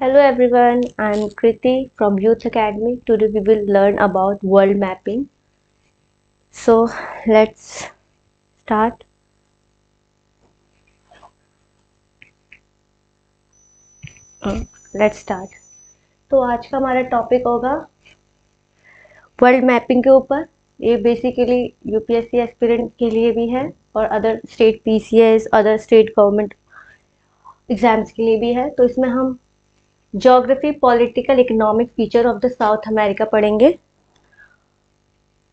Hello everyone, I'm Kriti from Youth Academy. Today we will learn about world mapping. So let's start. Let's start. तो आज का हमारा topic होगा world mapping के ऊपर। ये बेसिकली यूपीएससी एस्पिरेंट के लिए भी है और other state PCS, other state government exams के लिए भी है। तो इसमें हम geography, political, economic feature of the south America पढ़ेंगे।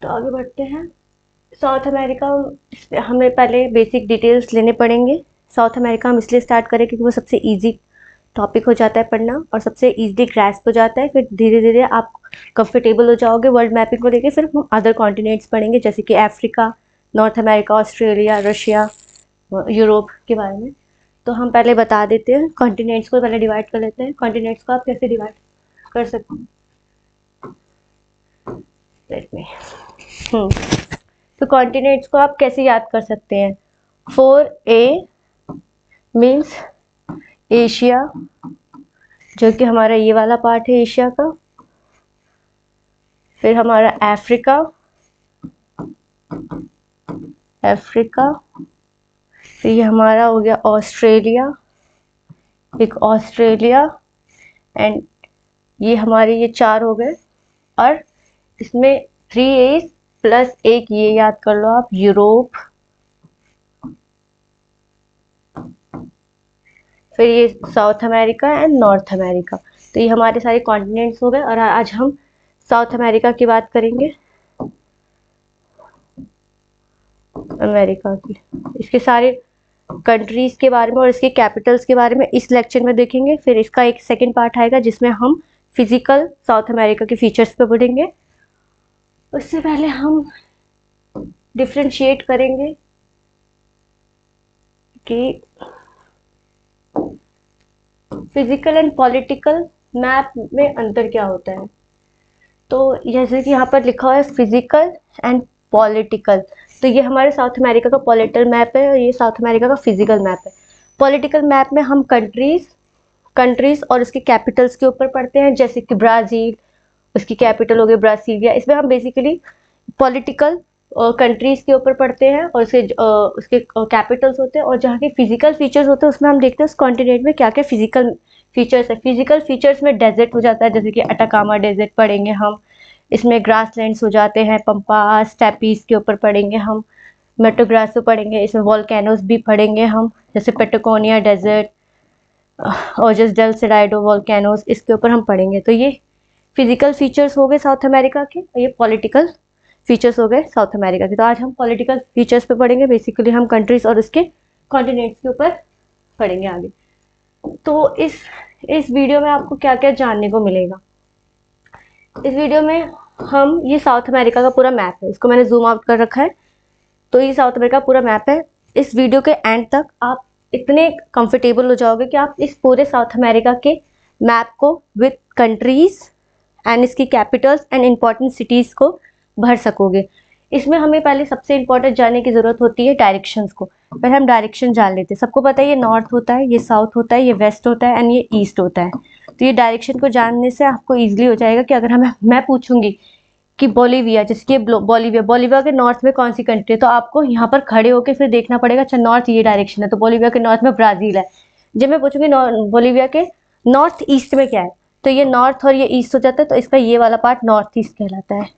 तो आगे बढ़ते हैं। साउथ अमेरिका हमें पहले बेसिक डिटेल्स लेने पड़ेंगे। साउथ अमेरिका हम इसलिए स्टार्ट करें क्योंकि वो सबसे इजी टॉपिक हो जाता है पढ़ना और सबसे इजीली ग्रैस्प हो जाता है। फिर धीरे धीरे आप कंफर्टेबल हो जाओगे वर्ल्ड मैपिंग को लेके। फिर हम अदर कॉन्टिनेंट्स पढ़ेंगे जैसे कि Africa, north America, Australia, Russia, Europe के बारे में। तो हम पहले बता देते हैं, कॉन्टिनेंट्स को पहले डिवाइड कर लेते हैं। कॉन्टिनेंट्स को आप कैसे डिवाइड कर सकते हैं? लेट मी तो कॉन्टिनेंट्स को आप कैसे याद कर सकते हैं? 4A मीन्स एशिया, जो कि हमारा ये वाला पार्ट है एशिया का। फिर हमारा अफ्रीका, फिर ये हमारा हो गया ऑस्ट्रेलिया, एक ऑस्ट्रेलिया, एंड ये हमारे ये 4 हो गए। और इसमें 3A प्लस एक ये याद कर लो आप, यूरोप। फिर ये south America and north America. तो ये हमारे सारे कॉन्टिनेंट्स हो गए। और आज हम साउथ अमेरिका की बात करेंगे, अमेरिका की, इसके सारे कंट्रीज के बारे में और इसके कैपिटल्स के बारे में इस लेक्चर में देखेंगे। फिर इसका एक सेकंड पार्ट आएगा जिसमें हम फिजिकल साउथ अमेरिका के फीचर्स पे पढ़ेंगे। उससे पहले हम डिफ्रेंशिएट करेंगे कि फिजिकल एंड पॉलिटिकल मैप में अंतर क्या होता है। तो जैसे कि यहाँ पर लिखा हुआ है फिजिकल एंड पॉलिटिकल, तो ये हमारे साउथ अमेरिका का पॉलिटिकल मैप है और ये साउथ अमेरिका का फिजिकल मैप है। पॉलिटिकल मैप में हम कंट्रीज और उसके कैपिटल्स के ऊपर पढ़ते हैं, जैसे कि ब्राज़ील, उसकी कैपिटल हो गई ब्रासीलिया। इसमें हम बेसिकली पॉलिटिकल कंट्रीज के ऊपर पढ़ते हैं और उसके कैपिटल्स होते हैं। और जहाँ के फिजिकल फीचर्स होते हैं उसमें हम देखते हैं उस कॉन्टिनेंट में क्या क्या फिजिकल फीचर्स है। फिजिकल फीचर्स में डेजर्ट हो जाता है, जैसे कि अटाकामा डेजर्ट पढ़ेंगे हम। इसमें ग्रासलैंड्स हो जाते हैं, पम्पास, स्टेपीज के ऊपर पढ़ेंगे हम। मेटोग्रासो पढ़ेंगे, इसमें वॉल्केनोस भी पढ़ेंगे हम, जैसे पेटागोनिया डेजर्ट, ओजस डेल सिडाइडो वॉल्केनोस, इसके ऊपर हम पढ़ेंगे। तो ये फिजिकल फीचर्स हो गए साउथ अमेरिका के, और ये पॉलिटिकल फीचर्स हो गए साउथ अमेरिका के। तो आज हम पॉलिटिकल फीचर्स पे पढ़ेंगे। बेसिकली हम कंट्रीज और उसके कॉन्टिनेंट्स के ऊपर पढ़ेंगे आगे। तो इस वीडियो में आपको क्या क्या जानने को मिलेगा। इस वीडियो में हम, ये साउथ अमेरिका का पूरा मैप है, इसको मैंने जूम आउट कर रखा है। तो ये साउथ अमेरिका पूरा मैप है। इस वीडियो के एंड तक आप इतने कंफर्टेबल हो जाओगे कि आप इस पूरे साउथ अमेरिका के मैप को विद कंट्रीज एंड इसकी कैपिटल्स एंड इम्पॉर्टेंट सिटीज को भर सकोगे। इसमें हमें पहले सबसे इंपॉर्टेंट जानने की जरूरत होती है डायरेक्शंस को। पहले हम डायरेक्शन जान लेते हैं। सबको पता है ये नॉर्थ होता है, ये साउथ होता है, ये वेस्ट होता है एंड ये ईस्ट होता है। तो ये डायरेक्शन को जानने से आपको ईजिली हो जाएगा कि अगर मैं पूछूंगी कि बोलीविया, जैसे कि बोलीविया के नॉर्थ में कौन सी कंट्री है, तो आपको यहाँ पर खड़े होकर फिर देखना पड़ेगा, अच्छा नॉर्थ ये डायरेक्शन है तो बोलीविया के नॉर्थ में ब्राजील है। जब मैं पूछूंगी बोलीविया के नॉर्थ ईस्ट में क्या है, तो ये नॉर्थ और ये ईस्ट हो जाता है, तो इसका ये वाला पार्ट नॉर्थ ईस्ट कहलाता है।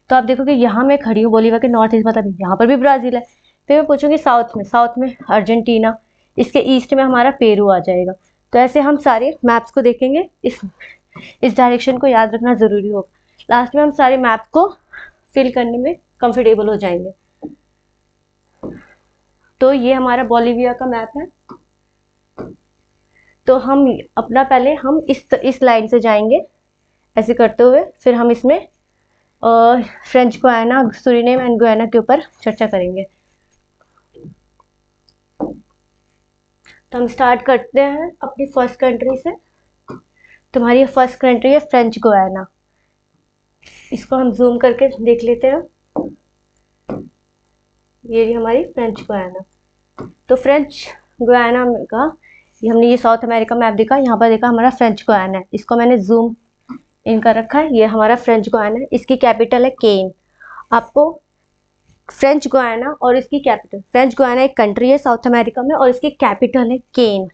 तो आप देखोगे यहाँ मैं खड़ी हूँ बोलीविया के नॉर्थ ईस्ट, मतलब यहाँ पर भी ब्राजील है। फिर मैं पूछूंगी साउथ में अर्जेंटीना, इसके ईस्ट में हमारा पेरू आ जाएगा। तो ऐसे हम सारे मैप्स को देखेंगे। इस डायरेक्शन को याद रखना जरूरी होगा। लास्ट में हम सारे मैप को फिल करने में कंफर्टेबल हो जाएंगे। तो ये हमारा बोलीविया का मैप है। तो हम अपना पहले हम इस लाइन से जाएंगे ऐसे करते हुए, फिर हम इसमें French Guiana, Suriname and Guyana के ऊपर चर्चा करेंगे। तो हम स्टार्ट करते हैं अपनी फर्स्ट कंट्री से। तुम्हारी फर्स्ट कंट्री है फ्रेंच गुयाना। इसको हम जूम करके देख लेते हैं। ये हमारी फ्रेंच गुयाना। तो फ्रेंच गुयाना का ये साउथ अमेरिका मैप देखा, यहाँ पर देखा हमारा फ्रेंच गुयाना है, इसको मैंने जूम इनका रखा है, ये हमारा फ्रेंच गुयाना है, इसकी कैपिटल है केन। आपको फ्रेंच गुयाना और इसकी कैपिटल, फ्रेंच गुयाना एक कंट्री है साउथ अमेरिका में और इसकी कैपिटल है केन,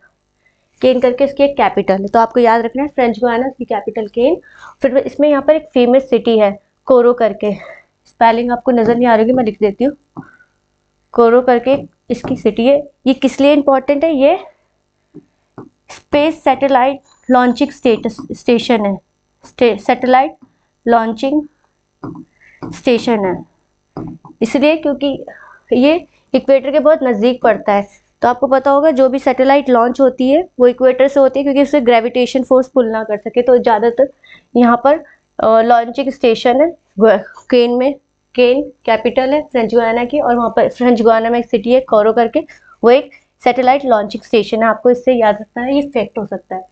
केन करके इसकी एक कैपिटल है, तो आपको याद रखना है फ्रेंच गुयाना, इसकी कैपिटल केन। फिर इसमें यहाँ पर एक फेमस सिटी है कोरो करके, स्पेलिंग आपको नजर नहीं आ रही, मैं लिख देती हूँ, कोरो करके इसकी सिटी है। ये किस लिए इंपॉर्टेंट है, ये स्पेस सैटेलाइट लॉन्चिंग स्टेशन है, सैटेलाइट लॉन्चिंग स्टेशन है, इसलिए क्योंकि ये इक्वेटर के बहुत नज़दीक पड़ता है। तो आपको पता होगा जो भी सैटेलाइट लॉन्च होती है वो इक्वेटर से होती है, क्योंकि उससे ग्रेविटेशन फोर्स पुल ना कर सके। तो ज़्यादातर यहाँ पर लॉन्चिंग स्टेशन है केन में, केन कैपिटल है फ्रेंच गुयाना की, और वहाँ पर फ्रेंच गुयाना में एक सिटी है कोरो करके, वो एक सैटेलाइट लॉन्चिंग स्टेशन है। आपको इससे याद रखना है, ये फैक्ट हो सकता है।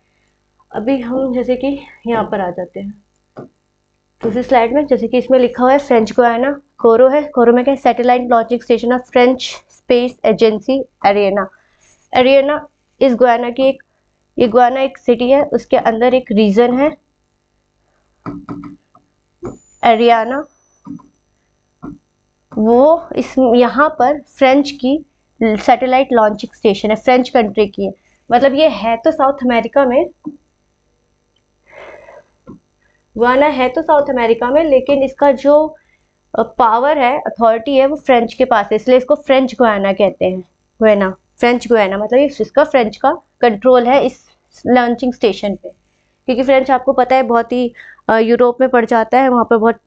अभी हम जैसे कि यहाँ पर आ जाते हैं दूसरी स्लाइड में, जैसे कि इसमें लिखा हुआ है फ्रेंच गुयाना कोरो है, कोरो में क्या है, satellite launching station of French space agency Ariana. Ariana इस गुयाना की एक, ये गुयाना एक सिटी है, उसके अंदर एक रीजन है एरियाना, वो इस यहाँ पर फ्रेंच की सैटेलाइट लॉन्चिंग स्टेशन है, फ्रेंच कंट्री की है। मतलब ये है तो साउथ अमेरिका में, गुयाना है तो साउथ अमेरिका में, लेकिन इसका जो पावर है, अथॉरिटी है, वो फ्रेंच के पास है, इसलिए इसको फ्रेंच गुयाना कहते हैं। गुयाना, फ्रेंच गुयाना मतलब इसका फ्रेंच का कंट्रोल है इस लॉन्चिंग स्टेशन पे, क्योंकि फ्रेंच आपको पता है बहुत ही यूरोप में पड़ जाता है, वहाँ पर बहुत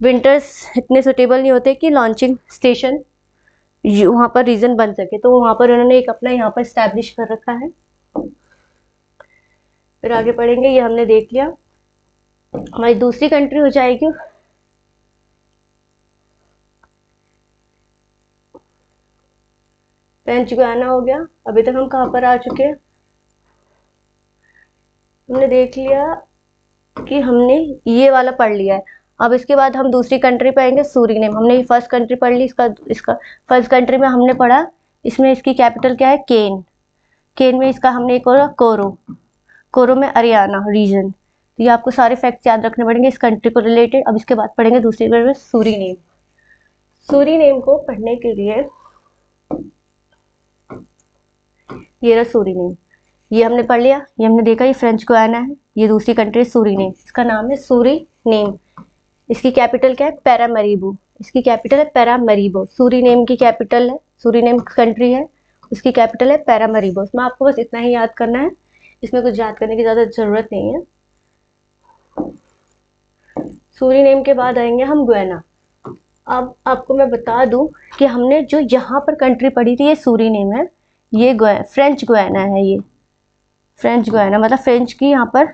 विंटर्स इतने सुटेबल नहीं होते कि लॉन्चिंग स्टेशन वहाँ पर रीजन बन सके, तो वहाँ पर उन्होंने एक अपना यहाँ पर स्टैब्लिश कर रखा है। फिर आगे पढ़ेंगे, ये हमने देख लिया। हमारी दूसरी कंट्री हो जाएगी फ्रेंच गुयाना हो गया। अभी तक हम कहाँ पर आ चुके हैं, हमने देख लिया कि हमने ये वाला पढ़ लिया है। अब इसके बाद हम दूसरी कंट्री पढ़ेंगे सूरीनेम। हमने ये फर्स्ट कंट्री पढ़ ली, इसका फर्स्ट कंट्री में हमने पढ़ा, इसमें इसकी कैपिटल क्या है, केन, केन में इसका हमने एक और कोरो, कोरो में अरियाना रीजन। तो ये आपको सारे फैक्ट्स याद रखने पड़ेंगे इस कंट्री को रिलेटेड। अब इसके बाद पढ़ेंगे दूसरी बार में सूरीनेम। सूरीनेम को पढ़ने के लिए ये रहा सूरीनेम, ये हमने पढ़ लिया, ये हमने देखा ये फ्रेंच गुयाना है, ये दूसरी कंट्री सूरीनेम, इसका नाम है सूरीनेम। इसकी कैपिटल क्या है, पैरामरीबो, इसकी कैपिटल है पैरामरीबो। सूरीनेम की कैपिटल है, सूरीनेम कंट्री है, उसकी कैपिटल है पैरामरीबो। इसमें आपको बस इतना ही याद करना है, इसमें कुछ याद करने की ज़्यादा ज़रूरत नहीं है। सूरीनेम के बाद आएंगे हम गुयाना। अब आपको मैं बता दूं कि हमने जो यहाँ पर कंट्री पढ़ी थी ये सूरीनेम है, ये फ्रेंच गुयाना है, ये फ्रेंच गुयाना मतलब फ्रेंच की यहाँ पर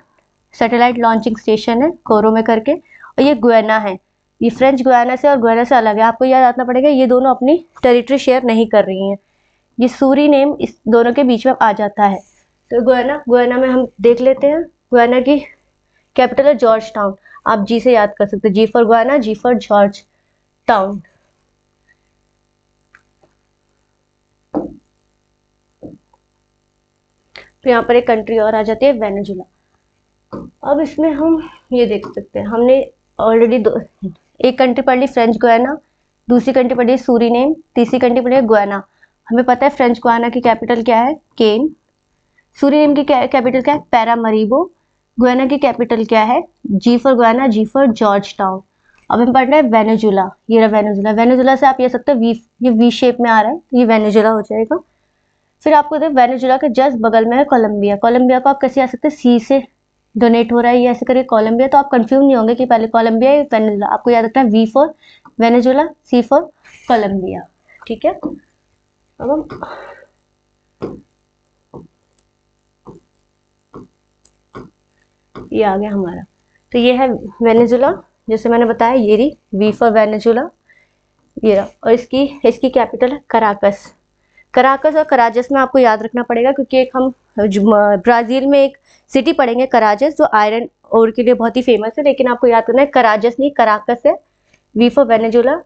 सैटेलाइट लॉन्चिंग स्टेशन है कोरो में करके, और ये गुयाना है, ये फ्रेंच गुयाना से और गुयाना से अलग है। आपको याद रखना पड़ेगा ये दोनों अपनी टेरिटरी शेयर नहीं कर रही हैं, ये सूरीनेम इस दोनों के बीच में आ जाता है। तो गुयाना, गुयाना में हम देख लेते हैं, गुयाना की कैपिटल है जॉर्ज टाउन, आप जी से याद कर सकते हैं, G for Guyana, G for George town. तो यहाँ पर एक कंट्री और आ जाती है वेनेजुला। अब इसमें हम ये देख सकते हैं, हमने ऑलरेडी एक कंट्री पढ़ ली फ्रेंच गुयाना, दूसरी कंट्री पढ़ी सूरीनेम, तीसरी कंट्री पढ़ी गुयाना। हमें पता है फ्रेंच गुयाना की कैपिटल क्या है, केन, सूरीनेम की कैपिटल क्या है, पैरामरीबो, गुयाना की कैपिटल क्या है, G for Guyana, G for George town. अब हम पढ़ रहे हैं वेनेजुला, ये रहा वेनेजुला। वेनेजुला से आप ये सकते हैं ये वी शेप में आ रहा है, ये वेनेजुला हो जाएगा। फिर आपको वेनेजुला के जस्ट बगल में है कोलंबिया। कोलंबिया को आप कैसे आ सकते हैं, सी से डोनेट हो रहा है ये ऐसे करके कोलंबिया, तो आप कंफ्यूज नहीं होंगे कि पहले कोलंबिया या वेनेजुला। आपको याद रखना है V for Venezuela, C for Colombia, ठीक है। अब हम ये आ गया हमारा, तो ये है वेनेजुला, जैसे मैंने बताया ये रही वी फॉर वेनेजुला, ये रहा, और इसकी कैपिटल है कराकस। कराकस और कराजस में आपको याद रखना पड़ेगा, क्योंकि एक हम ब्राजील में एक सिटी पढ़ेंगे कराजस, जो आयरन ओर के लिए बहुत ही फेमस है, लेकिन आपको याद करना है कराजस नहीं कराकस है, V for Venezuela,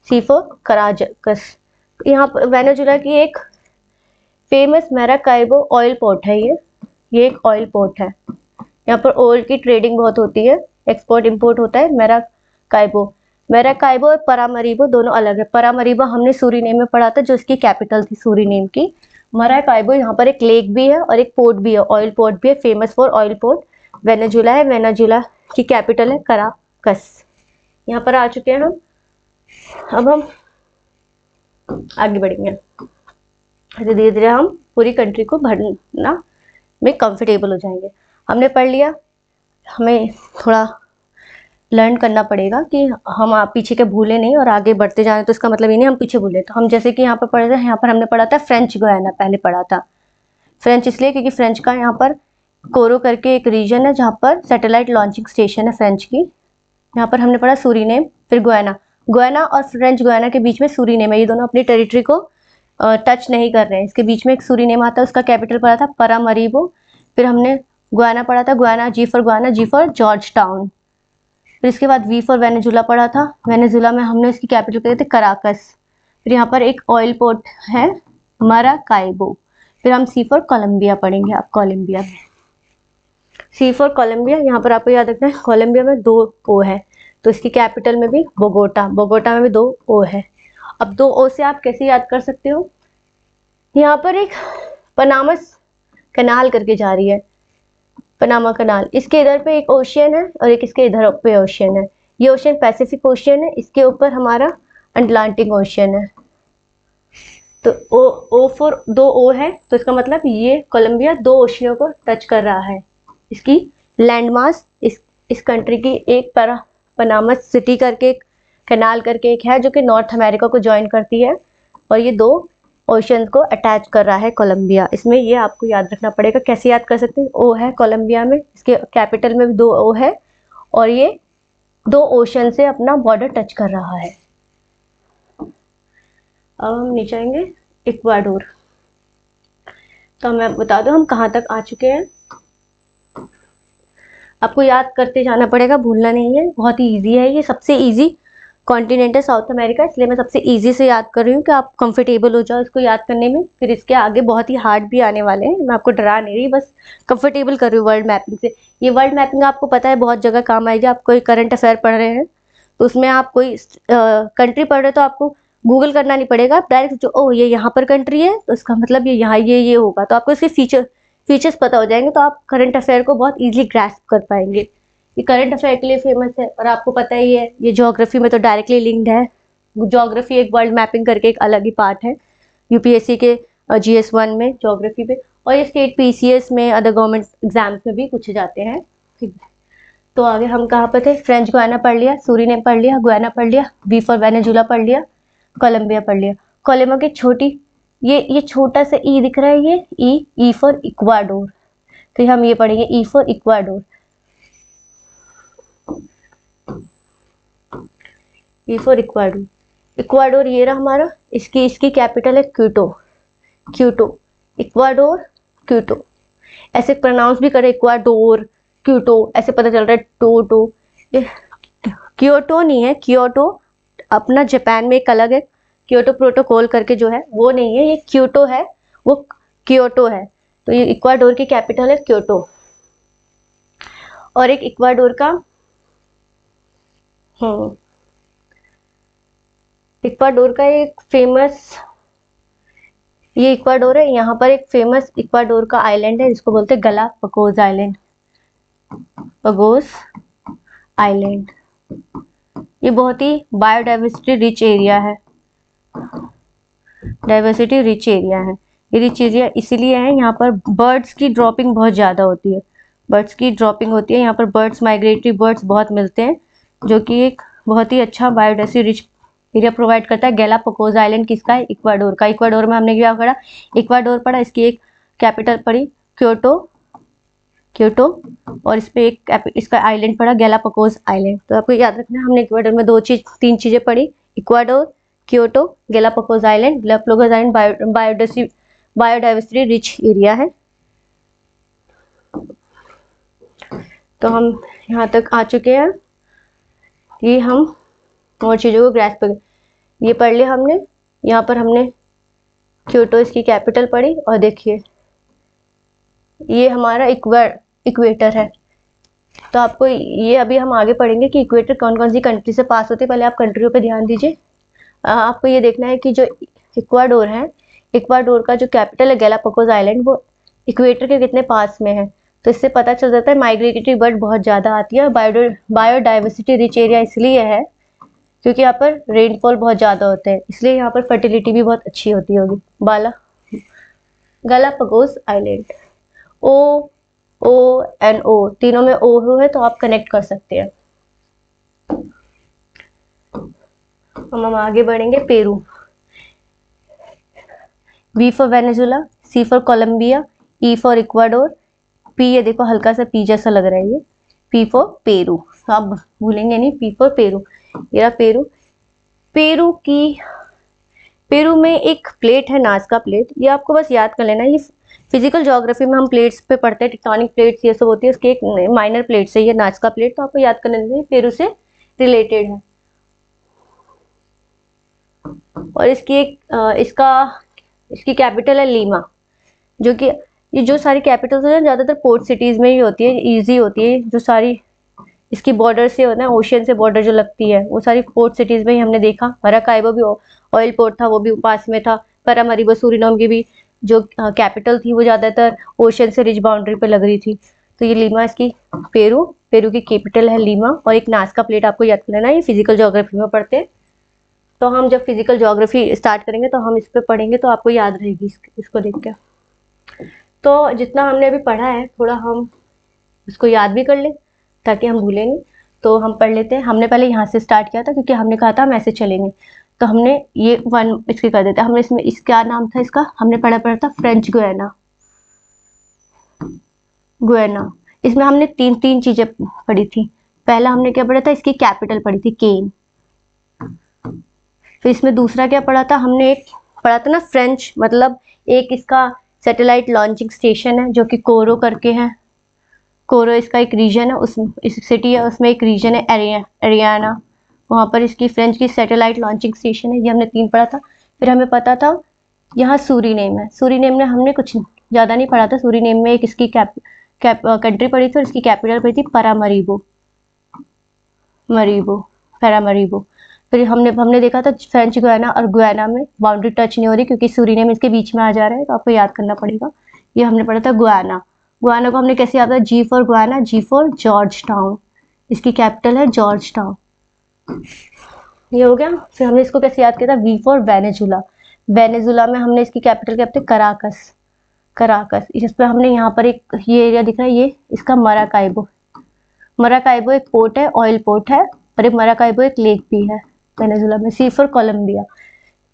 C for Caracas. यहाँ पर वेनेजुला की एक फेमस मैराकाइबो ऑयल पोर्ट है ये एक ऑयल पोर्ट है। यहाँ पर ऑयल की ट्रेडिंग बहुत होती है, एक्सपोर्ट इंपोर्ट होता है। मैराकाइबो और परामरीबो दोनों अलग है। परामरीबो हमने सूरीनेम में पढ़ा था, जो इसकी कैपिटल थी सूरीनेम की। मैराकाइबो यहाँ पर एक लेक भी है और एक पोर्ट भी है, ऑयल पोर्ट भी है, famous for oil port. Venezuela है, वेनेजुला की कैपिटल है कराकस। यहाँ पर आ चुके हैं हम। अब हम आगे बढ़ेंगे, धीरे धीरे हम पूरी कंट्री को भरना में कंफर्टेबल हो जाएंगे। हमने पढ़ लिया, हमें थोड़ा लर्न करना पड़ेगा कि हम आप पीछे के भूले नहीं और आगे बढ़ते जाएं। तो इसका मतलब ये नहीं हम पीछे भूले। तो हम जैसे कि यहाँ पर पढ़ रहे हैं, यहाँ पर हमने पढ़ा था फ्रेंच गुयाना, पहले पढ़ा था। फ्रेंच इसलिए क्योंकि फ्रेंच का यहाँ पर कोरो करके एक रीजन है जहाँ पर सैटेलाइट लॉन्चिंग स्टेशन है फ्रेंच की। यहाँ पर हमने पढ़ा सूरीनेम, फिर गुयाना। गुयाना और फ्रेंच गुयाना के बीच में सूरीनेम है, ये दोनों अपनी टेरिटरी को टच नहीं कर रहे हैं। इसके बीच में एक सूरीनेम आता है, उसका कैपिटल पढ़ा था परामरीबो। फिर हमने गुयाना पढ़ा था, Guyana G for George town. फिर इसके बाद वी फॉर वेनेजुला पढ़ा था, वेनेजुला में हमने इसकी कैपिटल कही थी कराकस। फिर यहाँ पर एक ऑयल पोर्ट है माराकाइबो। फिर हम सी फॉर कोलंबिया पढ़ेंगे। आप कोलंबिया में सी फॉर कोलंबिया, यहाँ पर आपको याद रखना है कोलंबिया में 2 ओ है, तो इसकी कैपिटल में भी बोगोटा, बोगोटा में भी 2 ओ है। अब 2 ओ से आप कैसे याद कर सकते हो, यहाँ पर एक पनामस कनाल करके जा रही है, पनामा कनाल। इसके इधर पे एक ओशियन है और एक इसके इधर पे ओशियन है। ये ओशियन पैसिफिक ओशियन है, इसके ऊपर हमारा अटलांटिक ओशियन है। तो ओ फॉर 2 ओ है, तो इसका मतलब ये कोलंबिया 2 ओशियनों को टच कर रहा है। इसकी लैंड मास इस कंट्री की एक पनामस सिटी करके एक कैनाल करके एक है, जो कि नॉर्थ अमेरिका को ज्वाइन करती है, और ये 2 ओशियन को अटैच कर रहा है कोलंबिया। इसमें ये आपको याद रखना पड़ेगा। कैसे याद कर सकते हैं, ओ है कोलंबिया में, इसके कैपिटल में भी 2 ओ है, और ये 2 ओशियन से अपना बॉर्डर टच कर रहा है। अब हम नीचे आएंगे इक्वाडोर। तो मैं बता दूं हम कहाँ तक आ चुके हैं। आपको याद करते जाना पड़ेगा, भूलना नहीं है। बहुत ही ईजी है, ये सबसे ईजी कॉन्टिनेंट है साउथ अमेरिका, इसलिए मैं सबसे ईजी से याद कर रही हूँ कि आप कंफर्टेबल हो जाओ इसको याद करने में। फिर इसके आगे बहुत ही हार्ड भी आने वाले हैं, मैं आपको डरा नहीं रही, बस कंफर्टेबल कर रही हूँ वर्ल्ड मैपिंग से। ये वर्ल्ड मैपिंग आपको पता है बहुत जगह काम आएगी। आप कोई करंट अफेयर पढ़ रहे हैं तो उसमें आप कोई कंट्री पढ़ रहे हो तो आपको गूगल करना नहीं पड़ेगा, आप डायरेक्ट जो ओ ये यहाँ पर कंट्री है तो इसका मतलब ये यहाँ ये होगा, तो आपको इसके फीचर्स पता हो जाएंगे, तो आप करंट अफेयर को बहुत ईजिली ग्रैस्प कर पाएंगे। ये करंट अफेयर के लिए फेमस है, और आपको पता ही है ये ज्योग्राफी में तो डायरेक्टली लिंक्ड है। ज्योग्राफी एक वर्ल्ड मैपिंग करके एक अलग ही पार्ट है यूपीएससी के GS1 में ज्योग्राफी पे, और ये स्टेट PCS में अदर गवर्नमेंट एग्जाम्स में भी पूछे जाते हैं। ठीक है, तो आगे हम कहाँ पर थे, फ्रेंच गुयाना पढ़ लिया, सूरीनेम पढ़ लिया, गुयाना पढ़ लिया, वी फॉर वेनेजुला पढ़ लिया, कोलंबिया पढ़ लिया। कोलंबिया की छोटी ये छोटा सा ई दिख रहा है, ये ई फॉर इक्वाडोर, तो हम ये पढ़ेंगे E for Ecuador. E for Ecuador, Ecuador ये रहा हमारा, इसकी कैपिटल है क्यूटो, इक्वाडोर क्यूटो, ऐसे प्रोनाउंस भी करे इक्वाडोर क्यूटो, ऐसे पता चल रहा है टोटो। क्योटो नहीं है, क्योटो अपना जापान में एक अलग है, क्योटो प्रोटोकॉल करके जो है वो नहीं है, ये क्यूटो है, वो क्योटो है। तो ये इक्वाडोर की कैपिटल है क्योटो। और एक इक्वाडोर का इक्वाडोर का एक फेमस, ये इक्वाडोर है, यहाँ पर एक फेमस इक्वाडोर का आइलैंड है जिसको बोलते हैं गलापागोस आइलैंड, आइलैंड। ये बहुत ही बायोडाइवर्सिटी रिच एरिया है, डाइवर्सिटी रिच एरिया है। ये रिच एरिया इसीलिए है, यहाँ पर बर्ड्स की ड्रॉपिंग बहुत ज़्यादा होती है, बर्ड्स की ड्रॉपिंग होती है यहाँ पर, बर्ड्स माइग्रेटरी बर्ड्स बहुत मिलते हैं, जो कि एक बहुत ही अच्छा बायोडाइवर्सिटी रिच एरिया प्रोवाइड करता है। गैलापागोस आइलैंड किसका है, इक्वाडोर का। इक्वाडोर में हमने क्या पढ़ा, इक्वाडोर पढ़ा, इसकी एक कैपिटल पढ़ी क्योटो, और इस पे एक इसका आइलैंड पढ़ा गैलापागोस आइलैंड। तो आपको याद रखना है, हमने इक्वाडोर में 3 चीजें पढ़ी, Ecuador, Kyoto, Galapagos island. Galapagos island biodiversity rich area है। तो हम यहाँ तक आ चुके हैं, ये हम और चीज़ों को ग्रैस्प कर, ये पढ़ लिया हमने। यहाँ पर हमने क्योटो इसकी कैपिटल पड़ी। और देखिए ये हमारा इक्वेटर है। तो आपको ये अभी हम आगे पढ़ेंगे कि इक्वेटर कौन कौन सी कंट्री से पास होती है। पहले आप कंट्रियों पे ध्यान दीजिए। आपको ये देखना है कि जो इक्वाडोर है, इक्वाडोर का जो कैपिटल है गैलापागोस आइलैंड, वो इक्वेटर के कितने पास में है। तो इससे पता चल जाता है माइग्रेटरी बर्ड बहुत ज़्यादा आती है। बायोडाइवर्सिटी रिच एरिया इसलिए है क्योंकि यहाँ पर रेनफॉल बहुत ज़्यादा होते हैं, इसलिए यहाँ पर फर्टिलिटी भी बहुत अच्छी होती होगी। गैलापागोस आइलैंड, O तीनों में O है तो आप कनेक्ट कर सकते हैं। हम आगे बढ़ेंगे। Peru, V for Venezuela, C for Colombia, E for Ecuador, P, ये देखो हल्का सा P जैसा लग रहा है, ये P फॉर पेरू। आप भूलेंगे नहीं, P फॉर पेरू। ये पेरू। पेरू में एक प्लेट है, नाज़का प्लेट। ये आपको बस याद कर लेना। ये फिजिकल ज्योग्राफी में हम प्लेट्स पे पढ़ते हैं, टेक्टोनिक प्लेट्स ये सब होती है, उसकी एक माइनर प्लेट से ये नाज़का प्लेट, तो आपको याद कर लेना पेरू से रिलेटेड है। और इसकी कैपिटल है लीमा, जो कि ये जो सारी कैपिटल्स हैं ज़्यादातर पोर्ट सिटीज़ में ही होती है, ईजी होती है। जो सारी इसकी बॉर्डर से होता है, ओशियन से बॉर्डर जो लगती है, वो सारी पोर्ट सिटीज़ में ही हमने देखा। मराकाइबो भी ऑयल पोर्ट था, वो भी पास में था। पैरामरीबो सूरिनाम की भी जो कैपिटल थी वो ज़्यादातर ओशियन से रिज बाउंड्री पे लग रही थी। तो ये लीमा इसकी पेरू की कैपिटल है लीमा। और एक नाज़का प्लेट आपको याद कर लेना, ये फिजिकल ज्योग्राफी में पढ़ते हैं। तो हम जब फिजिकल ज्योग्राफी स्टार्ट करेंगे तो हम इस पर पढ़ेंगे, तो आपको याद रहेगी इसको देख के। तो जितना हमने अभी पढ़ा है थोड़ा हम इसको याद भी कर लें ताकि हम भूलें नहीं। तो हम पढ़ लेते हैं। हमने पहले यहाँ से स्टार्ट किया था क्योंकि हमने कहा था हम ऐसे चलेंगे, तो हमने ये वन इसके कर देते हैं। हमने इसमें क्या नाम था इसका, हमने पढ़ा था फ्रेंच गुयाना। इसमें हमने तीन चीजें पढ़ी थी। पहला हमने क्या पढ़ा था, इसकी कैपिटल पढ़ी थी केन। फिर इसमें दूसरा क्या पढ़ा था, हमने एक पढ़ा था ना फ्रेंच, मतलब एक इसका सैटेलाइट लॉन्चिंग स्टेशन है जो कि कोरो करके है। कोरो इसका एक रीजन है, उस सिटी है, उसमें एक रीजन है एरियाना, वहाँ पर इसकी फ्रेंच की सैटेलाइट लॉन्चिंग स्टेशन है। ये हमने 3 पढ़ा था। फिर हमें पता था यहाँ सूरीनेम है। सूरीनेम में हमने कुछ ज़्यादा नहीं पढ़ा था। सूरीनेम में एक इसकी कंट्री पढ़ी थी और इसकी कैपिटल पढ़ी थी पैरामरीबो। फिर हमने देखा था फ्रेंच गुयाना और गुयाना में बाउंड्री टच नहीं हो रही क्योंकि सूरीनेम इसके बीच में आ जा रहा है, तो आपको याद करना पड़ेगा। ये हमने पढ़ा था गुयाना को हमने कैसे याद किया, G for Guyana, G for George town, इसकी कैपिटल है जॉर्ज टाउन। ये हो गया। फिर हमने इसको कैसे याद किया था, V फॉर वेनेजुला में हमने इसकी कैपिटल क्या थी, कराकस। इस पर हमने यहाँ पर एक ये एरिया दिख रहा है, ये इसका मराकाइबो एक पोर्ट है, ऑयल पोर्ट है, और एक मराकाइबो एक लेक भी है वेनेजुला में। C फॉर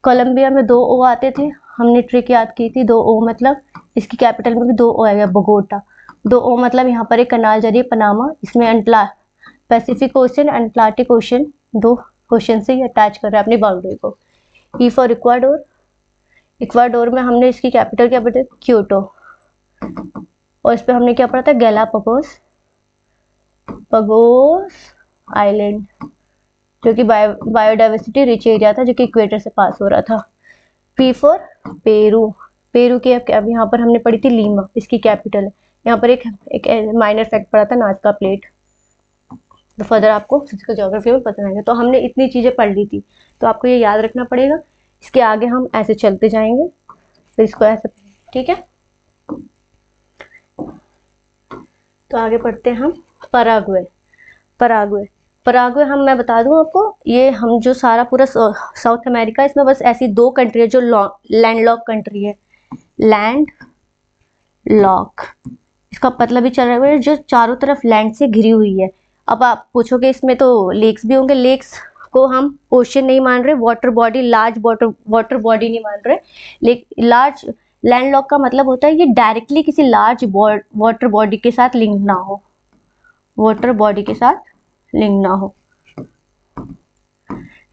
कोलंबिया में 2 O आते थे। हमने ट्रिक याद की थी, 2 O मतलब इसकी कैपिटल में भी 2 O आएगा, बोगोटा। 2 O मतलब यहाँ पर एक कनाल जा रही है पनामा, इसमें Pacific ocean, Atlantic ocean, 2 ocean से ही अटैच कर रहा है अपनी बाउंड्री को। E फॉर इक्वाडोर में हमने इसकी कैपिटल क्या पढ़ी, क्योटो। और इस पर हमने क्या पढ़ा था, गैलापागोस आइलैंड, जो कि बायोडाइवर्सिटी रिच एरिया था, जो कि इक्वेटर से पास हो रहा था। P फॉर पेरू की अब यहाँ पर हमने पढ़ी थी लीमा, इसकी कैपिटल है। यहाँ पर एक माइनर फैक्ट पढ़ा था, नाज़का प्लेट। तो फर्दर आपको फिजिकल ज्योग्राफी में पता रहेगा। तो हमने इतनी चीजें पढ़ ली थी, तो आपको ये याद रखना पड़ेगा। इसके आगे हम ऐसे चलते जाएंगे, तो इसको ऐसे, ठीक है। तो आगे पढ़ते हैं हम पराग्वे मैं बता दूं आपको, ये हम जो सारा पूरा साउथ अमेरिका, इसमें बस ऐसी 2 कंट्री है जो लैंडलॉक कंट्री है। लैंडलॉक इसका मतलब ही चल रहा है जो चारों तरफ लैंड से घिरी हुई है। अब आप पूछोगे इसमें तो लेक्स भी होंगे, लेक्स को हम ओशन नहीं मान रहे, water body, large water body नहीं मान रहे। लार्ज लैंडलॉक का मतलब होता है ये डायरेक्टली किसी लार्ज वाटर बॉडी के साथ लिंक ना हो,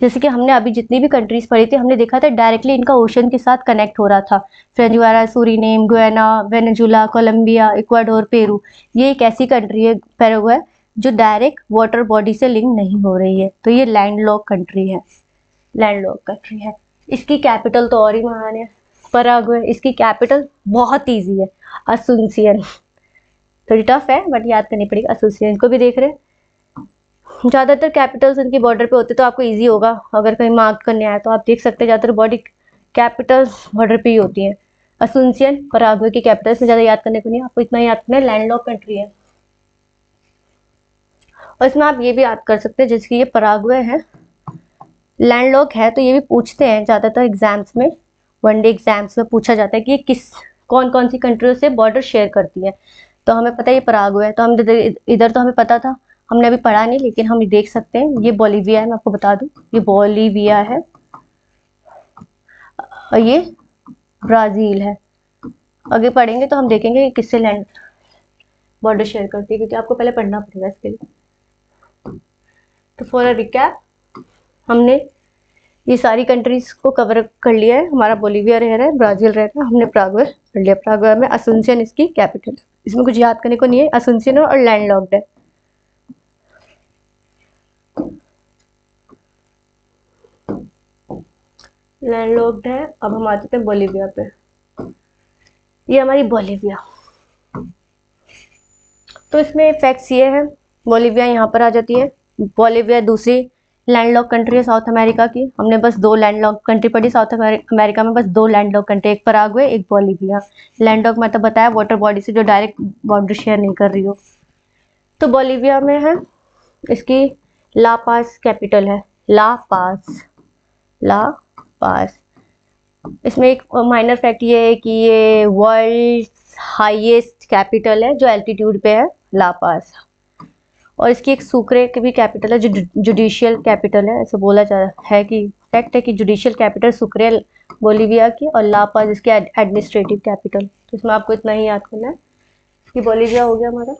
जैसे कि हमने अभी जितनी भी कंट्रीज पढ़ी थी, हमने देखा था डायरेक्टली इनका ओशन के साथ कनेक्ट हो रहा था। French Guiana, Suriname, Guyana, Venezuela, Colombia, Ecuador, Peru, ये एक ऐसी कंट्री है पैराग्वे जो डायरेक्ट वाटर बॉडी से लिंक नहीं हो रही है, तो ये लैंडलॉक कंट्री है। इसकी कैपिटल तो और ही महान है, पराग्वे, इसकी कैपिटल बहुत इजी है, असुंसियन। थोड़ी टफ है बट याद करनी पड़ेगी। असुंसियन को भी देख रहे हैं, ज़्यादातर कैपिटल्स उनकी बॉर्डर पे होते तो आपको इजी होगा। अगर कहीं मार्क करने आए तो आप देख सकते हैं ज़्यादातर बॉडी कैपिटल्स बॉर्डर पे ही होती हैं। असुंसियन पराग्वे की कैपिटल, इसमें ज़्यादा याद करने को नहीं, आपको इतना याद करना है लैंडलॉक कंट्री है। और इसमें आप ये भी याद कर सकते हैं जैसे कि ये पराग्वे है, लैंडलॉक है, तो ये भी पूछते हैं ज़्यादातर एग्जाम्स में, वनडे एग्जाम्स में पूछा जाता है कि ये कौन कौन सी कंट्रियों से बॉर्डर शेयर करती है। तो हमें पता है ये पराग्वे है, तो हम इधर तो हमें पता था, हमने अभी पढ़ा नहीं, लेकिन हम देख सकते हैं ये बोलीविया है। मैं आपको बता दूं ये बोलीविया है और ये ब्राज़ील है। आगे पढ़ेंगे तो हम देखेंगे कि किससे लैंड बॉर्डर शेयर करती है, क्योंकि आपको पहले पढ़ना पड़ेगा इसके लिए। तो फॉर अ रिकैप, हमने ये सारी कंट्रीज को कवर कर लिया है। हमारा बोलीविया रह रहा है, ब्राज़ील रह रहा है, हमने पराग्वे कर लिया। पराग्वे में असुंसियन इसकी कैपिटल, इसमें कुछ याद करने को नहीं है, असुंसियन और लैंडलॉक्ड है। लैंडलॉक्ड है। अब हम आ जाते हैं बोलीविया पे। ये हमारी बोलीविया, तो इसमें फैक्ट्स ये है, बोलीविया यहाँ पर आ जाती है। बोलीविया दूसरी लैंडलॉक कंट्री है साउथ अमेरिका की। हमने बस 2 लैंडलॉक कंट्री पढ़ी साउथ अमेरिका में, बस 2 लैंडलॉक कंट्री, एक पराग्वे एक बोलीविया। लैंडलॉक मतलब बताया वाटर बॉडी से जो डायरेक्ट बॉर्डर शेयर नहीं कर रही हो। तो बोलीविया में है, इसकी ला पास कैपिटल है, ला पास, ला पास। इसमें एक माइनर फैक्ट ये है कि ये वर्ल्ड हाईएस्ट कैपिटल है जो एल्टीट्यूड पे है, ला पास। और इसकी एक सुक्रे की भी कैपिटल है, जो जुडिशियल कैपिटल है, ऐसे बोला जा है कि फैक्ट है कि जुडिशियल कैपिटल सुक्रे बोलीविया की, और ला पास इसकी एडमिनिस्ट्रेटिव कैपिटल। तो इसमें आपको इतना ही याद करना है कि बोलीविया हो गया हमारा।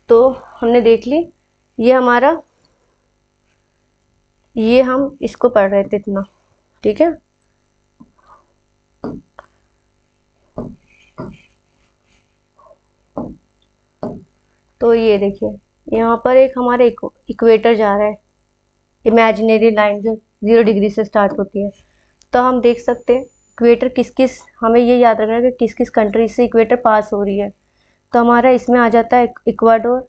तो हमने देख ली, ये हमारा, ये हम इसको पढ़ रहे थे इतना, ठीक है। तो ये देखिए यहाँ पर एक हमारे इक्वेटर जा रहा है, इमेजिनरी लाइन जो 0 डिग्री से स्टार्ट होती है। तो हम देख सकते हैं इक्वेटर किस किस, हमें ये याद रखना है कि किस किस कंट्री से इक्वेटर पास हो रही है। तो हमारा इसमें आ जाता है इक्वाडोर,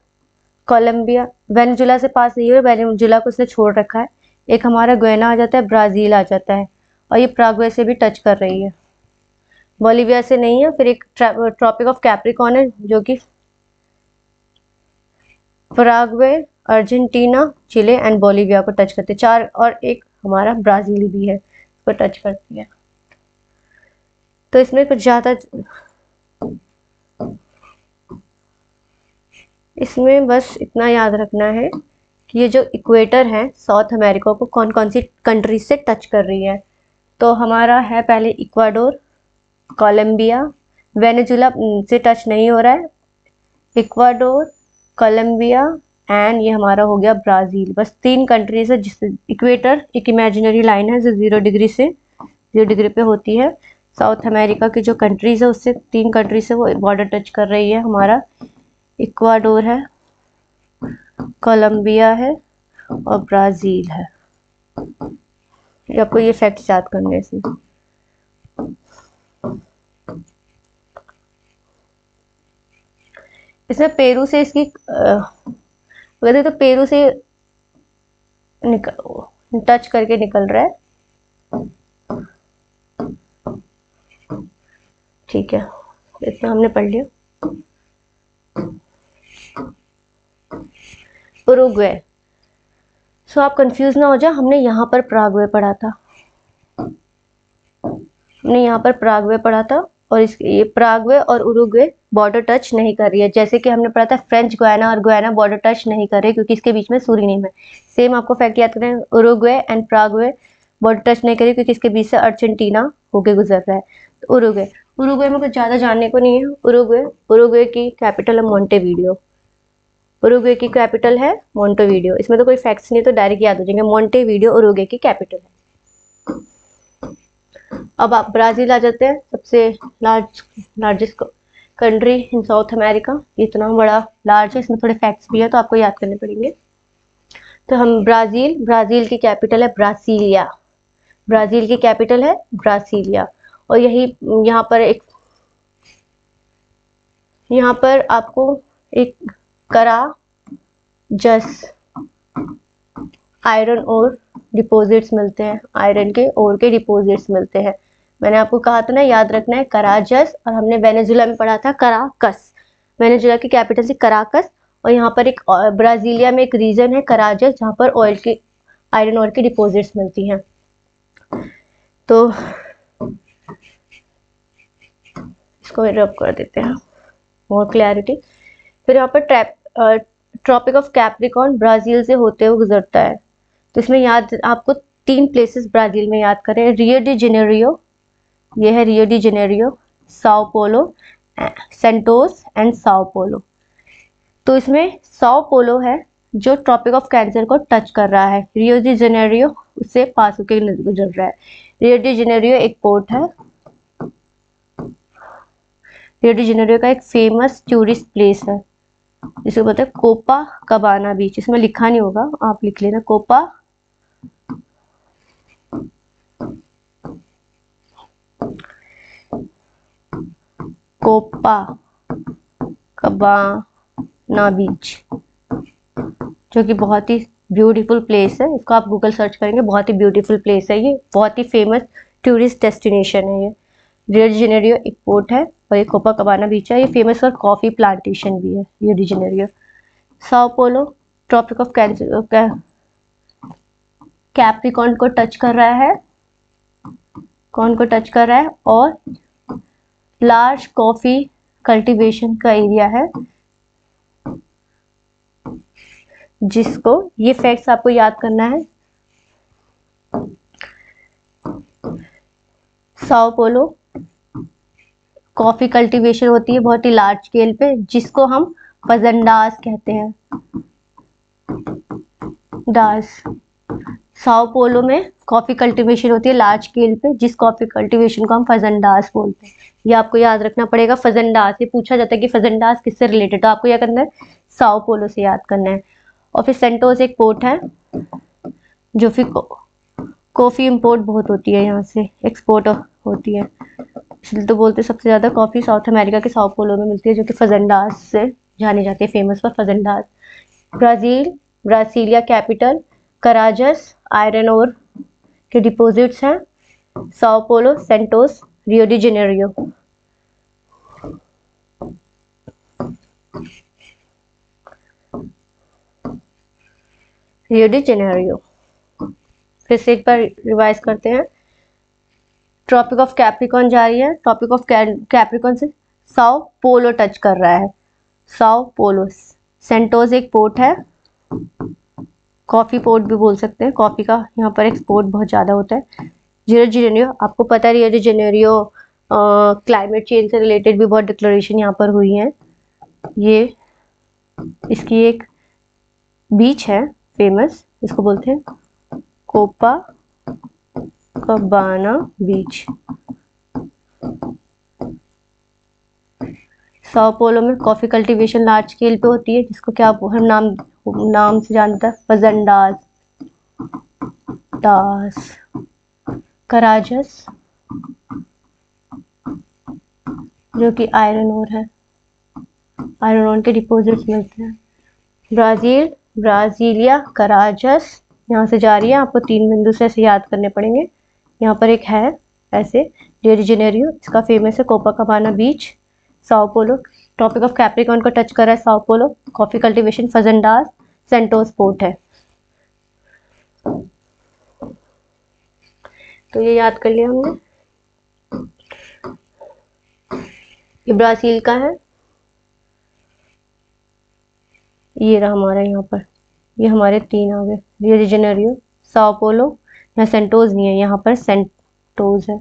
कोलंबिया, वेनेजुला से पास नहीं हो रहा, वेनेजुला को उसने छोड़ रखा है। एक हमारा गुयाना आ जाता है, ब्राज़ील आ जाता है, और ये पराग्वे से भी टच कर रही है, बोलीविया से नहीं है। फिर एक ट्रॉपिक ऑफ कैप्रिकॉर्न है जो कि Paraguay, Argentina, Chile and Bolivia को टच करते हैं। 4, और एक हमारा ब्राज़ील भी है, इसको टच करती है। तो इसमें कुछ ज़्यादा, इसमें बस इतना याद रखना है कि ये जो इक्वेटर है साउथ अमेरिका को कौन कौन सी कंट्री से टच कर रही है। तो हमारा है पहले इक्वाडोर, कोलंबिया, वेनेजुला से टच नहीं हो रहा है, इक्वाडोर, कोलंबिया एंड ये हमारा हो गया ब्राज़ील। बस 3 कंट्रीज है जिस, इक्वेटर एक इमेजिनरी लाइन है जो 0 डिग्री से 0 डिग्री पे होती है। साउथ अमेरिका की जो कंट्रीज है उससे 3 कंट्री से वो बॉर्डर टच कर रही है। हमारा इक्वाडोर है, कोलंबिया है और ब्राज़ील है। आपको ये फैक्ट याद करने से, इसमें पेरू से इसकी वैसे तो पेरू से टच करके निकल रहा है, ठीक है, इतना हमने पढ़ लिया। उरुग्वे, सो आप कंफ्यूज ना हो जाए, हमने यहाँ पर पराग्वे पढ़ा था, हमने यहाँ पर पराग्वे पढ़ा था, और ये पराग्वे और उरुग्वे बॉर्डर टच नहीं कर रही है। जैसे कि हमने पढ़ा था फ्रेंच गुयाना और गुयाना बॉर्डर टच नहीं कर रही क्योंकि इसके बीच में सूरीनेम है। सेम आपको फैक्ट याद करना है, Uruguay and Paraguay border touch नहीं कर रही क्योंकि इसके बीच से अर्जेंटीना होके गुजर रहा है। तो उरुग्वे, उरुग्वे में कुछ ज़्यादा जानने को नहीं है। उरुग्वे की कैपिटल है मोंटेवीडियो, उरुग्वे की कैपिटल है मोंटेवीडियो। इसमें तो कोई फैक्ट्स नहीं, तो डायरेक्ट याद हो जाएंगे, मोंटेवीडियो उरुग्वे की कैपिटल है। अब आप ब्राज़ील आ जाते हैं, सबसे largest country in south America. इतना बड़ा लार्ज है, इसमें थोड़े फैक्ट्स भी है तो आपको याद करने पड़ेंगे। तो हम ब्राज़ील की कैपिटल है ब्रासीलिया, ब्राज़ील की कैपिटल है ब्रासीलिया। और यहाँ पर आपको एक कराजस आयरन और डिपॉजिट्स मिलते हैं, आयरन के ओर के डिपॉजिट्स मिलते हैं। मैंने आपको कहा था ना, याद रखना है कराजस, और हमने वेनेजुला में पढ़ा था कराकस। वेनेजुला की कैपिटल थी कराकस, और यहाँ पर एक ब्राजीलिया में एक रीजन है कराजस, जहाँ पर आयरन ओर की डिपॉजिट्स मिलती हैं। तो इसको रब कर देते हैं और क्लैरिटी। फिर यहाँ पर ट्रॉपिक ऑफ कैप्रिकॉर्न ब्राजील से होते हुए गुजरता है। तो इसमें आपको 3 प्लेसेस ब्राजील में याद करें, रियो डी जेनेरियो, ये है Rio de Janeiro, Sao Paulo, Santos and Sao Paulo. तो इसमें साओ पोलो है जो ट्रॉपिक ऑफ कैंसर को टच कर रहा है, रियो डी जेनेरियो उससे पास होकर गुजर रहा है। रियो डी जेनेरियो एक पोर्ट है, रियो डी जेनेरियो का एक फेमस टूरिस्ट प्लेस है जिसे बोलते हैं कोपा कबाना बीच। इसमें लिखा नहीं होगा, आप लिख लेना कोपा कबाना बीच, जो कि बहुत ही ब्यूटीफुल प्लेस है। इसको आप गूगल सर्च करेंगे, बहुत ही ब्यूटीफुल प्लेस है ये, बहुत ही फेमस टूरिस्ट डेस्टिनेशन है ये। रियो डी जेनेरियो एक पोर्ट है और ये कोपा कबाना बीच है, ये फेमस फॉर कॉफी प्लांटेशन भी है Rio de Janeiro. Sao Paulo tropic of Capricorn को टच कर रहा है, कौन को टच कर रहा है, और लार्ज कॉफी कल्टीवेशन का एरिया है, जिसको ये फैक्ट्स आपको याद करना है। साओ पोलो कॉफी कल्टीवेशन होती है बहुत ही लार्ज स्केल पे, जिसको हम फजंडास कहते हैं। दास साओ पोलो में कॉफी कल्टीवेशन होती है लार्ज स्केल पे, जिस कॉफी कल्टीवेशन को हम फजंडास बोलते हैं। ये आपको याद रखना पड़ेगा, फजंडास। ये पूछा जाता है कि फजंडास किससे रिलेटेड, तो आपको क्या करना है, साओ पोलो से याद करना है। और फिर सेंटोस एक पोर्ट है, जो फिर कॉफी इंपोर्ट बहुत होती है, यहाँ से एक्सपोर्ट होती है, इसलिए तो बोलते सबसे ज्यादा कॉफी साउथ अमेरिका के साओ पोलो में मिलती है, जो कि फजंडास से जाने जाते हैं, famous for fazendas. Brasilia capital Carajas iron ore के डिपॉजिट्स हैं, Sao Paulo, Santos, Rio de Janeiro. Rio de Janeiro फिर से एक बार रिवाइज करते हैं। ट्रॉपिक ऑफ कैप्रिकॉर्न जा रही है, ट्रॉपिक ऑफ कैप्रिकॉर्न से साओ पोलो टच कर रहा है, साओ पोलो। सेंटोस एक पोर्ट है, कॉफी पोर्ट भी बोल सकते हैं, कॉफी का यहाँ पर एक्सपोर्ट बहुत ज़्यादा होता है। रियो डी जेनेरियो आपको पता है, Rio de Janeiro climate change से रिलेटेड भी बहुत डिक्लेरेशन यहाँ पर हुई हैं। ये इसकी एक बीच है फेमस, इसको बोलते हैं कोपा कबाना बीच। साओ पोलो में कॉफी कल्टीवेशन लार्ज स्केल पे होती है, जिसको क्या हम नाम से जानता है, फजंडास दास। कराजस जो कि आयरन ओर है, आयरन ओर के डिपॉजिट्स मिलते हैं। ब्राजीलिया कराजस यहाँ से जा रही है, आपको 3 बिंदु से ऐसे याद करने पड़ेंगे। यहाँ पर एक है ऐसे रियो डी जेनेरियो, इसका फेमस है Copacabana beach. Sao Paulo tropic of Capricorn को टच कर रहा है, Sao Paulo coffee cultivation fazendas, Santos port है। तो ये याद कर लिया हमने। ये ब्राजील का है, ये रहा हमारा यहाँ पर, ये हमारे 3 आ गए, रियो डी जेनेरियो, साओ पोलो, यहाँ सेंटोस नहीं है, यहाँ पर सेंटोस है,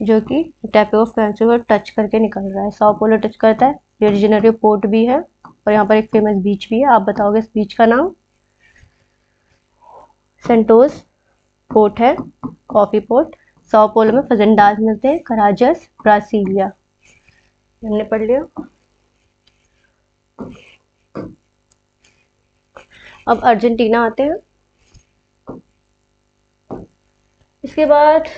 जो कि टाइप ऑफ कैंसर को टच करके निकल रहा है। साओ पोलो टच करता है, रियो डी जेनेरियो पोर्ट भी है, और यहाँ पर एक फेमस बीच भी है। आप बताओगे इस बीच का नाम? सेंटोस पोर्ट है, कॉफी पोर्ट। साओ पोलो में फजंडास मिलते हैं, कराजस ब्रासीलिया, हमने पढ़ लिया। अब अर्जेंटीना आते हैं। इसके बाद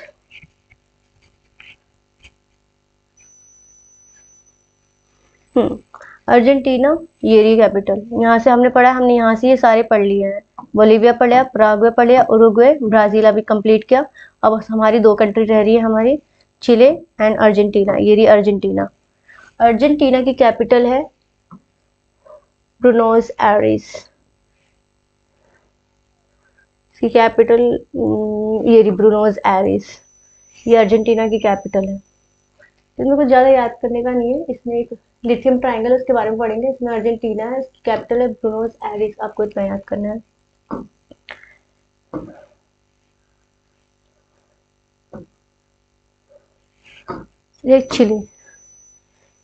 अर्जेंटीना, ये रही कैपिटल। यहाँ से हमने पढ़ा, हमने यहाँ से ये सारे पढ़ लिए हैं। बोलीविया पढ़ लिया, पराग्वे पढ़ लिया, उरुग्वे, ब्राजील अभी कंप्लीट किया। अब हमारी 2 कंट्री रह रही है हमारी, चिले एंड अर्जेंटीना। ये रही अर्जेंटीना। अर्जेंटीना की कैपिटल है ब्रूनोस एयरेस। इसकी कैपिटल ये रही ब्रूनोस एयरेस। ये अर्जेंटीना की कैपिटल है। इसमें कुछ ज़्यादा याद करने का नहीं है। इसमें एक लिथियम ट्रायंगल, उसके बारे में पढ़ेंगे। इसमें अर्जेंटीना है, इसकी कैपिटल है ब्रूनोस एयरेस। आपको इतना याद करना है। ये चिले,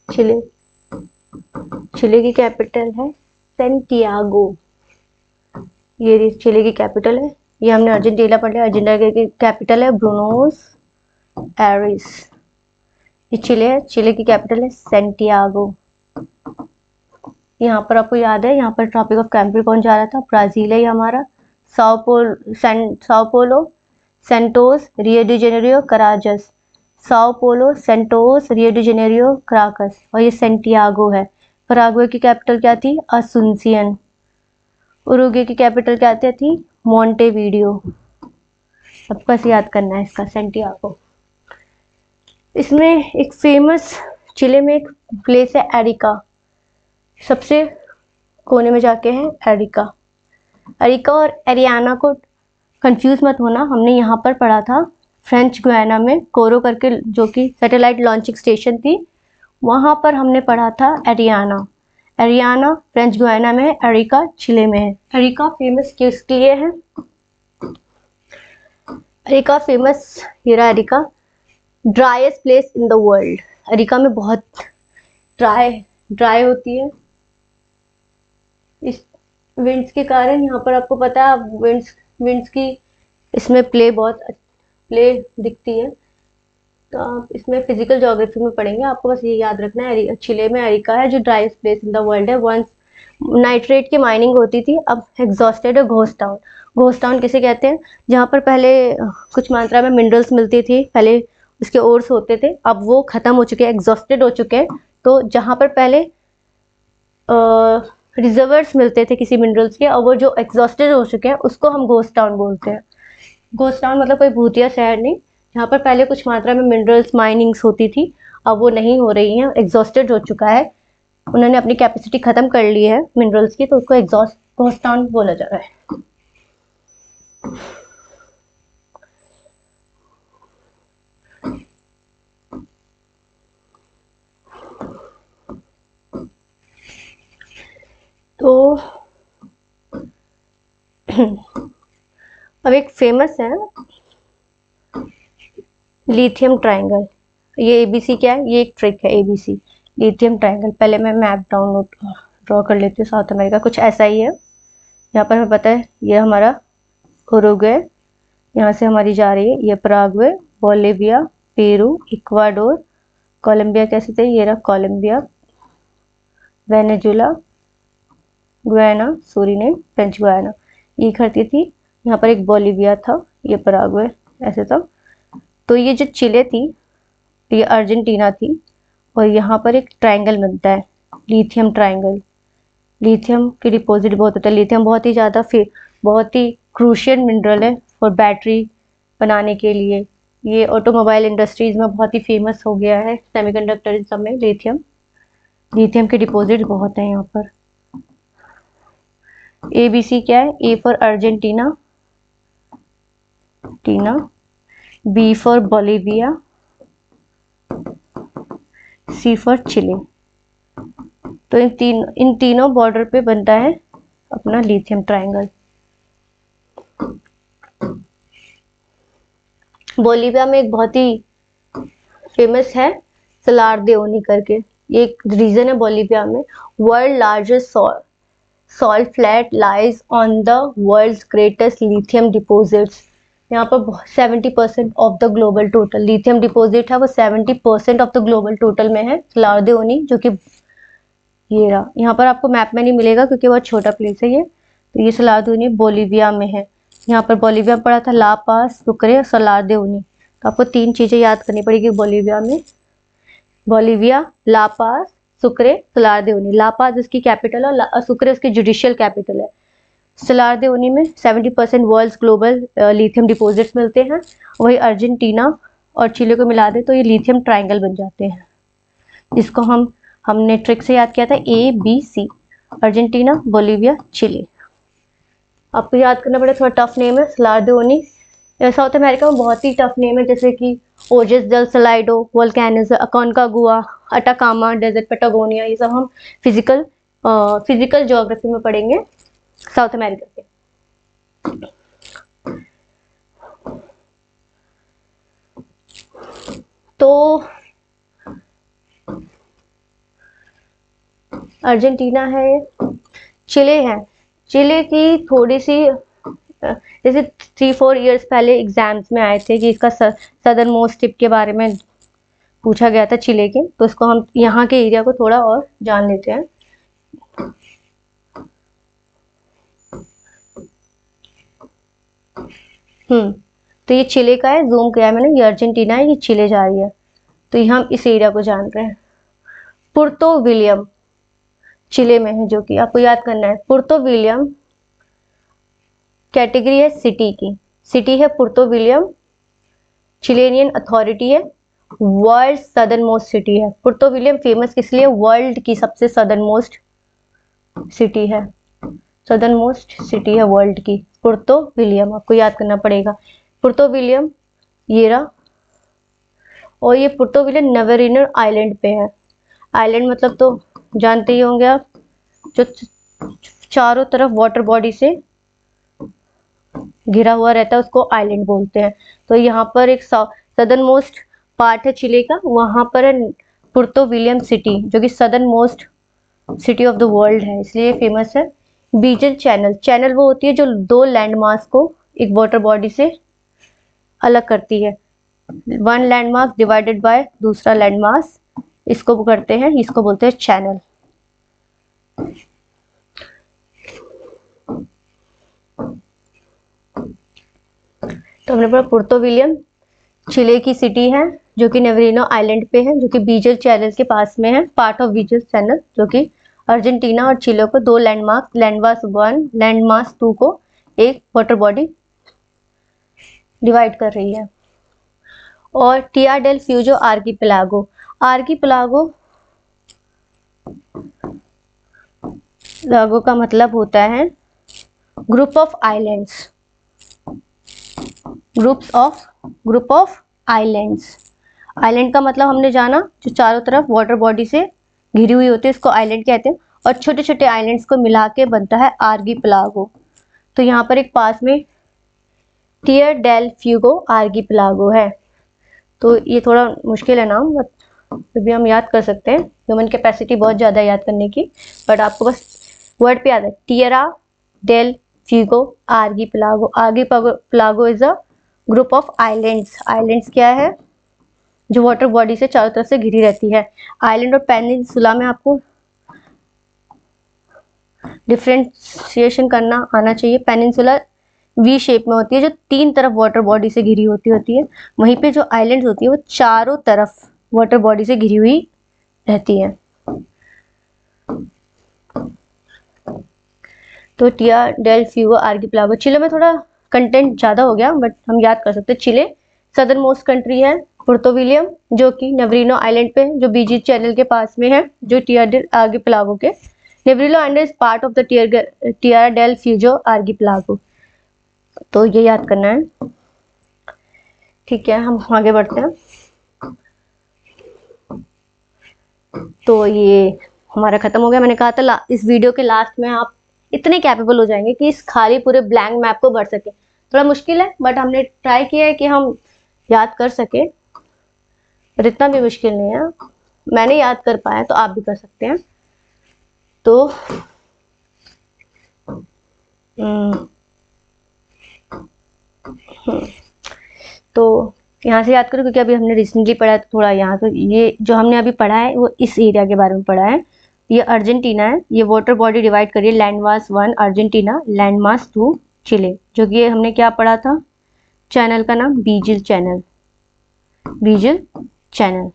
चिले, चिले की कैपिटल है सेंटियागो। ये चिले की कैपिटल है। ये हमने अर्जेंटीना पढ़ लिया। अर्जेंटीना की कैपिटल है ब्रूनोस एयरेस। ये चिले है, चिले की कैपिटल है सेंटियागो। यहाँ पर आपको याद है, यहाँ पर ट्रॉपिक ऑफ कैंपरी कौन जा रहा था? ब्राजील है ये हमारा। Sao Paulo, Santos, Rio de Janeiro, Carajas. Sao Paulo, Santos, Rio de Janeiro, Caracas. और ये सेंटियागो है। पराग्वे की कैपिटल क्या थी? असुंसियन। उरुग्वे की कैपिटल क्या थी? मोंटेवीडियो। अब बस याद करना है इसका, सेंटियागो। इसमें एक फेमस, चिले में एक प्लेस है एरिका, सबसे कोने में जाके है एरिका। एरिका और एरियाना को कंफ्यूज मत होना, हमने यहाँ पर पढ़ा था फ्रेंच गुयाना में, कोरो करके जो कि सैटेलाइट लॉन्चिंग स्टेशन थी, वहाँ पर हमने पढ़ा था एरियाना। एरियाना फ्रेंच गुयाना में है, एरिका चिले में है। एरिका फेमस किसके लिए है? एरिका फेमस, ये रहा Arica, driest place in the world. Arica में बहुत ड्राई होती है इस विंड्स के कारण। यहाँ पर आपको पता है विंड्स की इसमें प्ले दिखती है। तो आप इसमें फिजिकल ज्योग्राफी में पढ़ेंगे, आपको बस ये याद रखना है। चिले में एरिका है जो driest place in the world है। वंस नाइट्रेट की माइनिंग होती थी, अब एग्जॉस्टेड है घोस्ट टाउन। घोस्ट टाउन किसे कहते हैं? जहाँ पर पहले कुछ मात्रा में मिनरल्स मिलती थी, पहले उसके ओर्स होते थे, अब वो खत्म हो चुके हैं, एग्जॉस्टेड हो चुके हैं। तो जहाँ पर पहले रिजर्वर्स मिलते थे किसी मिनरल्स के, और वो जो एग्जॉस्टेड हो चुके हैं उसको हम घोस्ट टाउन बोलते हैं। घोस्ट टाउन मतलब कोई भूतिया शहर नहीं, जहाँ पर पहले कुछ मात्रा में मिनरल्स माइनिंग्स होती थी, अब वो नहीं हो रही हैं, एग्जॉस्टेड हो चुका है, उन्होंने अपनी कैपेसिटी खत्म कर ली है मिनरल्स की, तो उसको घोस्ट टाउन बोला जा रहा है। तो अब एक फेमस है लिथियम ट्रायंगल। ये एबीसी क्या है? ये एक ट्रिक है एबीसी, लिथियम ट्रायंगल। पहले मैं मैप ड्रॉ कर लेती हूँ। साउथ अमेरिका कुछ ऐसा ही है। यहाँ पर हमें पता है ये हमारा उरुग्वे, यहाँ से हमारी जा रही है ये Paraguay, Bolivia, Peru, Ecuador, Colombia कैसे थे? ये रहा Colombia, Venezuela, Guyana, Suriname, French Guiana, ये करती थी। यहाँ पर एक बोलिविया था, ये पराग्वे, ऐसे था। तो ये जो चिले थी ये अर्जेंटीना थी, और यहाँ पर एक ट्रायंगल बनता है लिथियम ट्रायंगल। लिथियम की डिपॉजिट बहुत होता है। लिथियम बहुत ही क्रूशियल मिनरल है फॉर बैटरी बनाने के लिए। ये ऑटोमोबाइल इंडस्ट्रीज में बहुत ही फेमस हो गया है, सेमीकंडक्टर इन सब में लिथियम के डिपॉजिट बहुत है यहाँ पर। ABC क्या है? A for Argentina, B for Bolivia, C for Chile. तो इन तीनों बॉर्डर पे बनता है अपना लिथियम ट्रायंगल। बोलिविया में एक बहुत ही फेमस है सलार दे ओनी करके, ये एक रीजन है बोलिविया में। World largest salt flat lies on the world's greatest lithium deposits. यहाँ पर 70% of the global total lithium deposit है, वो 70% ऑफ द ग्लोबल टोटल में है सलार दे ओनी, जो कि ये रहा। यहाँ पर आपको मैप में नहीं मिलेगा क्योंकि बहुत छोटा प्लेस है ये, तो ये सलार दे उनी बोलीविया में है। यहाँ पर बोलीविया पढ़ा था, ला पाज, सुक्रे, सलार दे उनी। तो आपको 3 चीज़ें याद करनी पड़ेगी बोलीविया में। बोलीविया, ला पाज, सुक्रे, सलार दे उनी। ला पाज उसकी कैपिटल है और सुक्रे उसकी जुडिशियल कैपिटल है। सलार दे उनी में 70% वर्ल्ड ग्लोबल लिथियम डिपॉजिट्स मिलते हैं। वही अर्जेंटीना और चिले को मिला दे तो ये लिथियम ट्रायंगल बन जाते हैं, जिसको हमने ट्रिक से याद किया था ABC, अर्जेंटीना, बोलीविया, चिली। आपको याद करना पड़ेगा, थोड़ा टफ नेम है सलार दे उनी। साउथ अमेरिका में बहुत ही टफ नेम है, जैसे कि Ojos del Salado, volcanism, Aconcagua, Atacama, desert Patagonia, ये सब हम फिजिकल ज्योग्राफी में पढ़ेंगे साउथ अमेरिका के। तो अर्जेंटीना है, चिले है। चिले की थोड़ी सी जैसे 3-4 इयर्स पहले एग्जाम्स में आए थे कि इसका सदर्न मोस्ट टिप के बारे में पूछा गया था चिले के, तो इसको हम यहाँ के एरिया को थोड़ा और जान लेते हैं। तो ये चिले का है, जूम किया है मैंने, ये अर्जेंटीना है, ये चिले जा रही है। तो ये हम इस एरिया को जान रहे हैं। पुर्तो विलियम चिले में है, जो कि आपको याद करना है। पुर्तो विलियम कैटेगरी है सिटी की, सिटी है पुर्तो विलियम, चिलेनियन अथॉरिटी है, वर्ल्ड सदर्न मोस्ट सिटी है। पुर्तो विलियम फेमस किस लिए? वर्ल्ड की सबसे सदर्न मोस्ट सिटी है, सदर्न मोस्ट सिटी है वर्ल्ड की पुर्तो विलियम, आपको याद करना पड़ेगा। पुर्तो विलियम ये रहा, और ये पुर्तो विलियम नेवरिनो आइलैंड पे है। आइलैंड मतलब तो जानते ही होंगे आप, जो चारों तरफ वाटर बॉडी से घिरा हुआ रहता है उसको आइलैंड बोलते हैं। तो यहाँ पर एक सदर्न मोस्ट पार्ट है चिले का, वहां पर है पुर्तो विलियम सिटी, जो कि southern most city of the world है, इसलिए फेमस है। बीजल चैनल, चैनल वो होती है जो 2 लैंडमार्क को एक वाटर बॉडी से अलग करती है। 1 लैंडमार्क डिवाइडेड बाय दूसरा लैंडमार्क, इसको करते हैं, इसको बोलते हैं चैनल। तो हमने पढ़ा पुर्तो विलियम चिले की सिटी है, जो कि नेवरिनो आइलैंड पे है, जो कि बीजल चैनल के पास में है, पार्ट ऑफ बीजल चैनल, जो कि अर्जेंटीना और चिले को 2 लैंडमार्क, लैंडमार्क 1, लैंडमार्क 2 को एक वाटर बॉडी डिवाइड कर रही है। और टिया डेल फ्यूजो आर्कीपेलागो, आर्कीपेलागो लागो का मतलब होता है group of islands, group of islands. Island का मतलब हमने जाना, जो चारों तरफ वाटर बॉडी से घिरी हुई होती है, इसको आइलैंड कहते हैं, और छोटे छोटे आइलैंड्स को मिला के बनता है आर्कीपेलागो। तो यहाँ पर एक पास में टियर डेल फ्यूगो आर्कीपेलागो है। तो ये थोड़ा मुश्किल है नाम, बट फिर भी हम याद कर सकते हैं, ह्यूमन कैपेसिटी बहुत ज़्यादा याद करने की, बट आपको बस वर्ड पे याद है, Tierra del Fuego archipelago. Archipelago is a group of islands. Islands क्या है? जो वाटर बॉडी से चारों तरफ से घिरी रहती है। आइलैंड और पेनिनसुला में आपको डिफ्रेंशिएशन करना आना चाहिए। पेनिनसुला वी शेप में होती है, जो 3 तरफ वाटर बॉडी से घिरी होती है। वहीं पे जो आइलैंड्स होती है वो चारों तरफ वाटर बॉडी से घिरी हुई रहती है। तो टिया डेल फ्यूगो आर्कीपेलागो। चिले में थोड़ा कंटेंट ज़्यादा हो गया, बट हम याद कर सकते हैं। चिले सदर्न मोस्ट कंट्री है, पुर्तो विलियम जो कि नेवरिनो आइलैंड पे है, जो बीजी चैनल के पास में है, जो टिया डेल आर्कीपेलागो के। Navarino island is part of the Tierra del Fuego archipelago. तो ये याद करना है, ठीक है। हम आगे बढ़ते हैं। तो ये हमारा खत्म हो गया। मैंने कहा था इस वीडियो के लास्ट में आप इतने कैपेबल हो जाएंगे कि इस खाली पूरे ब्लैंक मैप को भर सके। थोड़ा मुश्किल है, बट हमने ट्राई किया है कि हम याद कर सके, पर इतना भी मुश्किल नहीं है। मैंने याद कर पाया तो आप भी कर सकते हैं। तो तो यहाँ से याद करो, क्योंकि अभी हमने रिसेंटली पढ़ा है, तो थोड़ा यहाँ तो ये जो हमने अभी पढ़ा है वो इस एरिया के बारे में पढ़ा है। ये अर्जेंटीना है, ये वाटर बॉडी डिवाइड करिए, land mass 1 Argentina, land mass 2 चिले, जो कि ये हमने क्या पढ़ा था, चैनल का नाम बीजिल चैनल, बीजिल चैनल।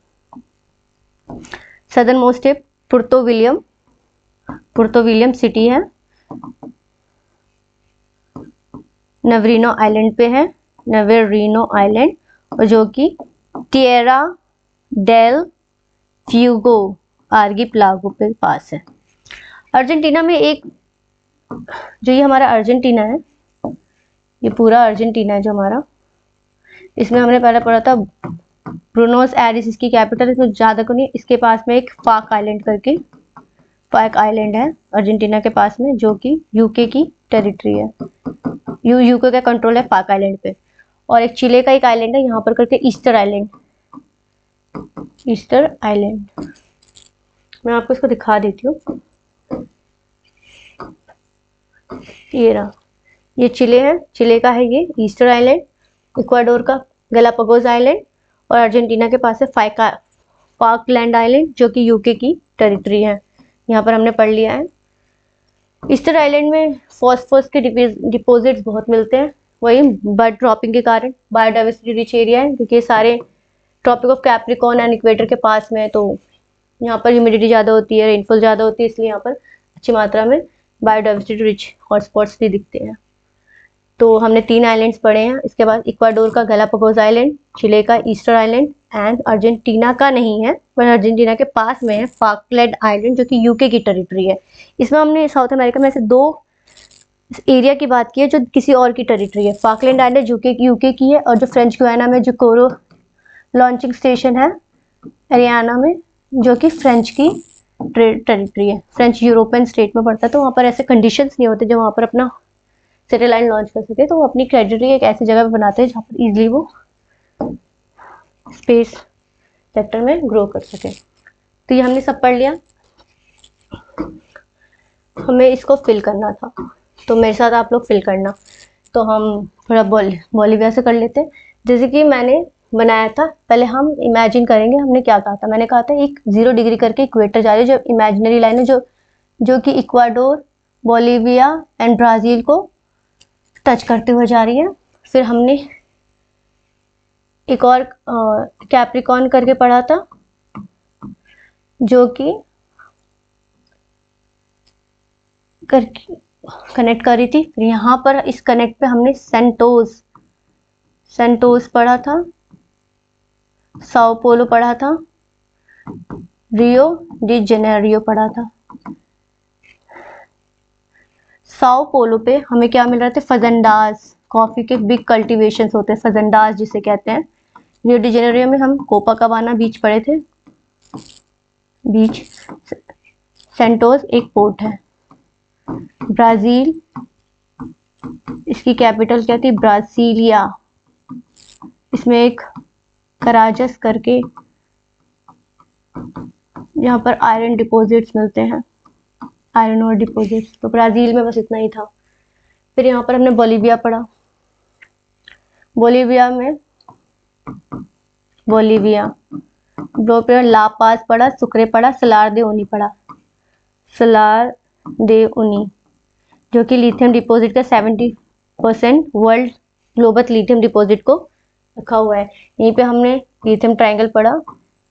सदर्न मोस्ट है पुर्तो विलियम, पुर्तो विलियम सिटी है, नवरीनो आइलैंड पे है, नवेरीनो आइलैंड, और जो कि टिएरा डेल फ्यूगो आर्गिप्लागो पे पास है। अर्जेंटीना में एक, जो ये हमारा अर्जेंटीना है, ये पूरा अर्जेंटीना है जो हमारा, इसमें हमने पहले पढ़ा था ब्रूनोस एरिस इसकी कैपिटल, इसमें ज़्यादा को नहीं, इसके पास में एक फाक आइलैंड करके, फाक आइलैंड है अर्जेंटीना के पास में, जो कि यूके की टेरिटरी है, यूके का कंट्रोल है फाक आइलैंड पे। और एक चिले का एक आइलैंड है यहाँ पर करके, ईस्टर आइलैंड, ईस्टर आइलैंड। मैं आपको इसको दिखा देती हूँ, ये रहा, ये चिले है, चिले का है ये ईस्टर आइलैंड, इक्वाडोर का गैलापागोस आइलैंड, और अर्जेंटीना के पास है फाकलैंड आइलैंड, जो कि यूके की टेरिटरी है। यहाँ पर हमने पढ़ लिया है। ईस्टर आइलैंड में फॉस्फोरस के डिपॉजिट्स बहुत मिलते हैं, वही बर्ड ड्रॉपिंग के कारण, बायोडाइवर्सिटी रिच एरिया है, क्योंकि ये सारे tropic of Capricorn and equator के पास में है, तो यहाँ पर ह्यूमिडिटी ज़्यादा होती है, रेनफॉल ज़्यादा होती है, इसलिए यहाँ पर अच्छी मात्रा में बायोडाइवर्सिटी रिच हॉटस्पॉट्स भी दिखते हैं। तो हमने 3 आइलैंड्स पढ़े हैं, इसके बाद इक्वाडोर का गैलापागोस आइलैंड, चिले का ईस्टर आइलैंड, एंड अर्जेंटीना का नहीं है पर अर्जेंटीना के पास में है फाकलैंड आइलैंड, जो कि यूके की टेरिटरी है। इसमें हमने साउथ अमेरिका में से 2 एरिया की बात की है जो किसी और की टेरिटरी है। फाकलैंड आइलैंड यूके की है, और जो फ्रेंच गुयाना में जो कोरो लॉन्चिंग स्टेशन है हरियाणा में, जो कि फ्रेंच की टेरिटरी है, फ्रेंच यूरोपियन स्टेट में पड़ता है, तो वहाँ पर ऐसे कंडीशंस नहीं होते जो वहाँ पर अपना सैटेलाइट लॉन्च कर सके, तो वो अपनी टेरिटरी एक ऐसी जगह पे बनाते हैं जहाँ पर इजीली वो स्पेस सेक्टर में ग्रो कर सके। तो ये हमने सब पढ़ लिया, हमें इसको फिल करना था, तो मेरे साथ आप लोग फिल करना। तो हम थोड़ा बॉलीविया से कर लेते हैं। जैसे कि मैंने बनाया था, पहले हम इमेजिन करेंगे हमने क्या कहा था। मैंने कहा था एक 0 डिग्री करके इक्वेटर जा रही है, जो इमेजिनरी लाइन है, जो कि इक्वाडोर, बोलीविया एंड ब्राज़ील को टच करते हुए जा रही है। फिर हमने एक और कैप्रिकॉर्न करके पढ़ा था, जो कि कनेक्ट कर रही थी। फिर यहाँ पर इस कनेक्ट पे हमने सेंटोस पढ़ा था, साओ पोलो पढ़ा था, रियो डी जेनेरियो पढ़ा था। साओ पोलो पे हमें क्या मिल रहे थे, फजंडास, कॉफी के बिग कल्टीवेशंस होते हैं, फजंडास जिसे कहते हैं। रियो डी जेनेरियो में हम कोपाकाबाना बीच पढ़े थे, बीच। सेंटोस एक पोर्ट है। ब्राजील, इसकी कैपिटल क्या थी, ब्रासीलिया। इसमें एक कराजस करके यहाँ पर आयरन डिपॉजिट्स मिलते हैं, आयरन और डिपॉजिट्स। तो ब्राजील में बस इतना ही था। फिर यहाँ पर हमने बोलीविया पढ़ा। बोलीविया में ला पास पढ़ा, सुक्रे पढ़ा, सलार दे उनी पढ़ा, सलार दे उनी, जो कि लिथियम डिपॉजिट का 70% वर्ल्ड ग्लोबल लिथियम डिपॉजिट को रखा हुआ है। यहीं पे हमने लिथियम ट्रायंगल पढ़ा,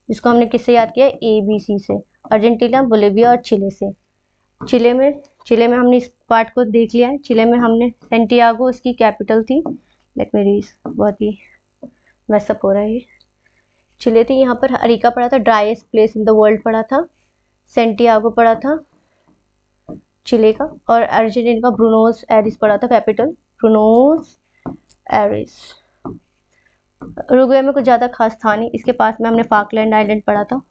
जिसको हमने किससे याद किया, ABC से, अर्जेंटीना, बोलीविया और चिले से। चिले में हमने इस पार्ट को देख लिया है। चिले में हमने सेंटियागो इसकी कैपिटल थी, लेट मी रीड, बहुत ही मैसअप हो रहा है ये। चिले थी, यहाँ पर अरिका पढ़ा था, driest place in the world पढ़ा था, सेंटियागो पढ़ा था चिले का, और अर्जेंटीना का ब्रूनोस एरिस पढ़ा था, कैपिटल ब्रूनोस एरिस। उरुग्वे में कुछ ज़्यादा खास था नहीं, इसके पास में हमने फाकलैंड आइलैंड पढ़ा था,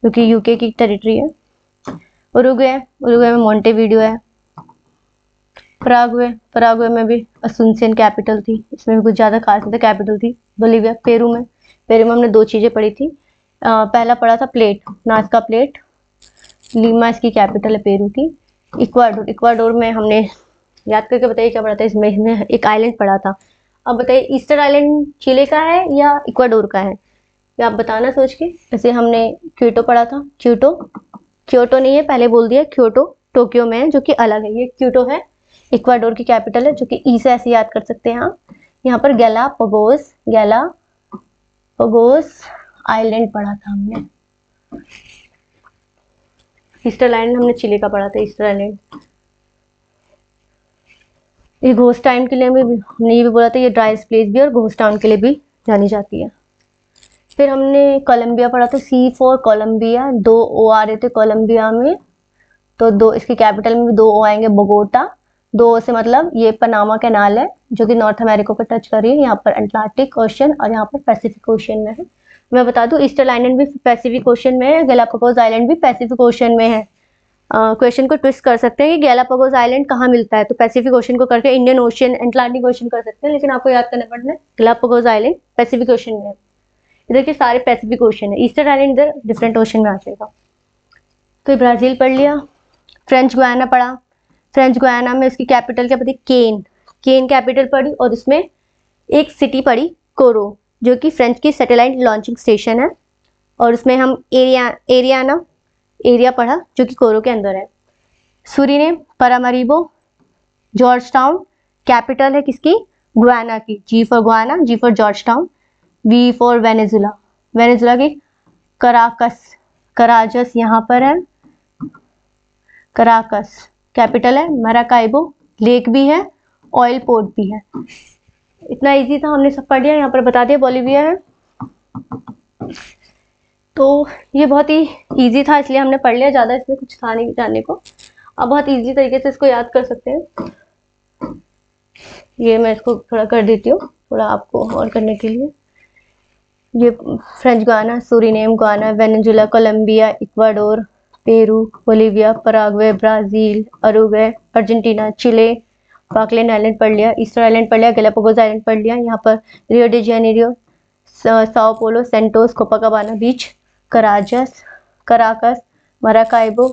जो कि यूके की टेरिटरी है। उरुग्वे में मोंटेवीडियो है। पराग्वे में भी असुंसियन कैपिटल थी, इसमें भी कुछ ज़्यादा खास नहीं था, कैपिटल थी। बोलीविया, पेरू में हमने 2 चीज़ें पढ़ी थी। पहला पढ़ा था प्लेट, नाज़का प्लेट, लीमा इसकी कैपिटल है पेरू की। इक्वाडोर में हमने याद करके बताइए क्या पढ़ा था, इसमें एक आइलैंड पढ़ा था। अब बताइए ईस्टर आइलैंड चिले का है या इक्वाडोर का है, या आप बताना सोच के। जैसे हमने क्यूटो पढ़ा था, क्यूटो क्योटो नहीं है, पहले बोल दिया, क्योटो टोक्यो में है, जो कि अलग है। ये क्योटो है, इक्वाडोर की कैपिटल है, जो कि ई से ऐसे याद कर सकते हैं आप। यहाँ पर गैलापागोस आइलैंड पढ़ा था हमने। ईस्टर आइलैंड हमने चिली का पढ़ा था, ईस्टर आइलैंड। ये घोस्ट टाउन के लिए हमने ये भी बोला था, ये ड्राइस्ट प्लेस भी और घोस्ट टाउन के लिए भी जानी जाती है। फिर हमने कोलंबिया पढ़ा था, सी फॉर कोलंबिया, 2 ओ आ रहे थे कोलंबिया में, तो 2 इसकी कैपिटल में भी 2 ओ आएंगे, बोगोटा। 2 ओ से मतलब ये पनामा कैनाल है, जो कि नॉर्थ अमेरिका को टच कर रही है। यहाँ पर अटलांटिक ओशन और यहाँ पर पैसिफिक ओशन में है। मैं बता दूं, ईस्टर आइलैंड भी पैसिफिक ओशन में है, गैलापागोस आइलैंड भी पैसिफिक ओशन में है। क्वेश्चन को ट्विस्ट कर सकते हैं कि गैलापागोस आइलैंड कहाँ मिलता है, तो पैसिफिक ओशन को करके इंडियन ओशन, अटलांटिक ओशन कर सकते हैं, लेकिन आपको याद करना पड़ना है गैलापागोस आइलैंड पैसिफिक ओशन में है। इधर के सारे पैसिफिक ओशन है, ईस्टर आइलैंड इधर डिफरेंट ओशन में आ जाएगा। तो ब्राजील पढ़ लिया। फ्रेंच गुयाना पढ़ा। फ्रेंच गुयाना में इसकी कैपिटल क्या पड़ी, केन कैपिटल पढ़ी, और इसमें एक सिटी पड़ी कोरो, जो कि फ्रेंच की सैटेलाइट लॉन्चिंग स्टेशन है। और उसमें हम एरिया पढ़ा, जो कि कोरो के अंदर है। Suriname, Paramaribo, George town, capital है किसकी, गुयाना की, G for Guyana, G for George town, V for Venezuela की कराजस यहाँ पर है, कराकस कैपिटल है। मराकाइबो लेक भी है, ऑयल पोर्ट भी है। इतना इजी था, हमने सब पढ़ लिया। यहाँ पर बता दिया बोलीविया है। तो ये बहुत ही इजी था, इसलिए हमने पढ़ लिया, ज़्यादा इसमें कुछ था नहीं जानने को। अब बहुत इजी तरीके से इसको याद कर सकते हैं। ये मैं इसको थोड़ा कर देती हूँ, थोड़ा आपको और करने के लिए। ये French Guiana, Suriname Guiana, Venezuela, Colombia, Ecuador, Peru, Bolivia, Paraguay, Brazil, Uruguay, Argentina, Chile, Falkland island पढ़ लिया, ईस्टर आइलैंड पढ़ लिया, गैलापागोस आइलैंड पढ़ लिया। यहाँ पर Rio de Janeiro, Sao Paulo, Santos, Copacabana beach, Caracas, Maracaibo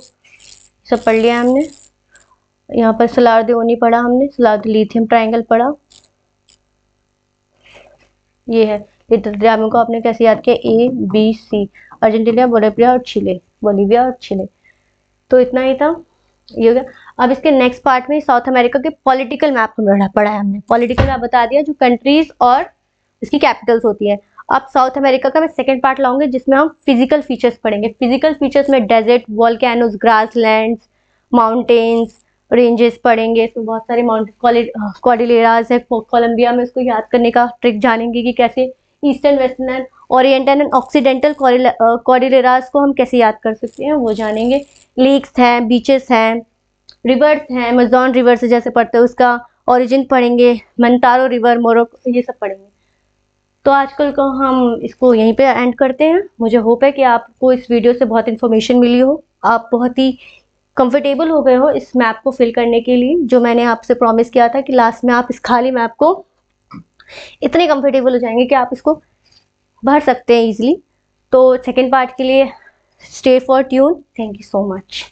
सब पढ़ लिया हमने। यहाँ पर सलार दे ओनी पढ़ा हमने, सलार दे लिथियम ट्रायंगल पढ़ा। ये है ड्रामों को आपने कैसे याद किया, ABC, अर्जेंटीना, बोलीविया और चिले। तो इतना ही था, ये हो गया। अब इसके नेक्स्ट पार्ट में साउथ अमेरिका के पॉलिटिकल मैप पढ़ा है हमने। पॉलिटिकल मैप बता दिया, जो कंट्रीज और इसकी कैपिटल्स होती है। अब साउथ अमेरिका का मैं सेकंड पार्ट लाऊंगी, जिसमें हम फिजिकल फीचर्स पढ़ेंगे। फिजिकल फीचर्स में desert, volcanoes, grasslands, mountains, ranges पढ़ेंगे। इसमें बहुत सारे कॉर्डिलेराज है। कोलंबिया में उसको याद करने का ट्रिक जानेंगे कि कैसे eastern, western, oriental and occidental cordilleras को हम कैसे याद कर सकते हैं, वो जानेंगे। लेक्स हैं, बीचेस हैं, रिवर्स हैं, अमेज़न रिवर से जैसे पढ़ते हैं उसका ओरिजिन पढ़ेंगे, मंतारो रिवर, मोरक्को, ये सब पढ़ेंगे। तो आजकल को हम इसको यहीं पे एंड करते हैं। मुझे होप है कि आपको इस वीडियो से बहुत इन्फॉर्मेशन मिली हो, आप बहुत ही कंफर्टेबल हो गए हो इस मैप को फिल करने के लिए, जो मैंने आपसे प्रॉमिस किया था कि लास्ट में आप इस खाली मैप को इतने कंफर्टेबल हो जाएंगे कि आप इसको भर सकते हैं इजीली। तो सेकेंड पार्ट के लिए stay for tune. Thank you so much.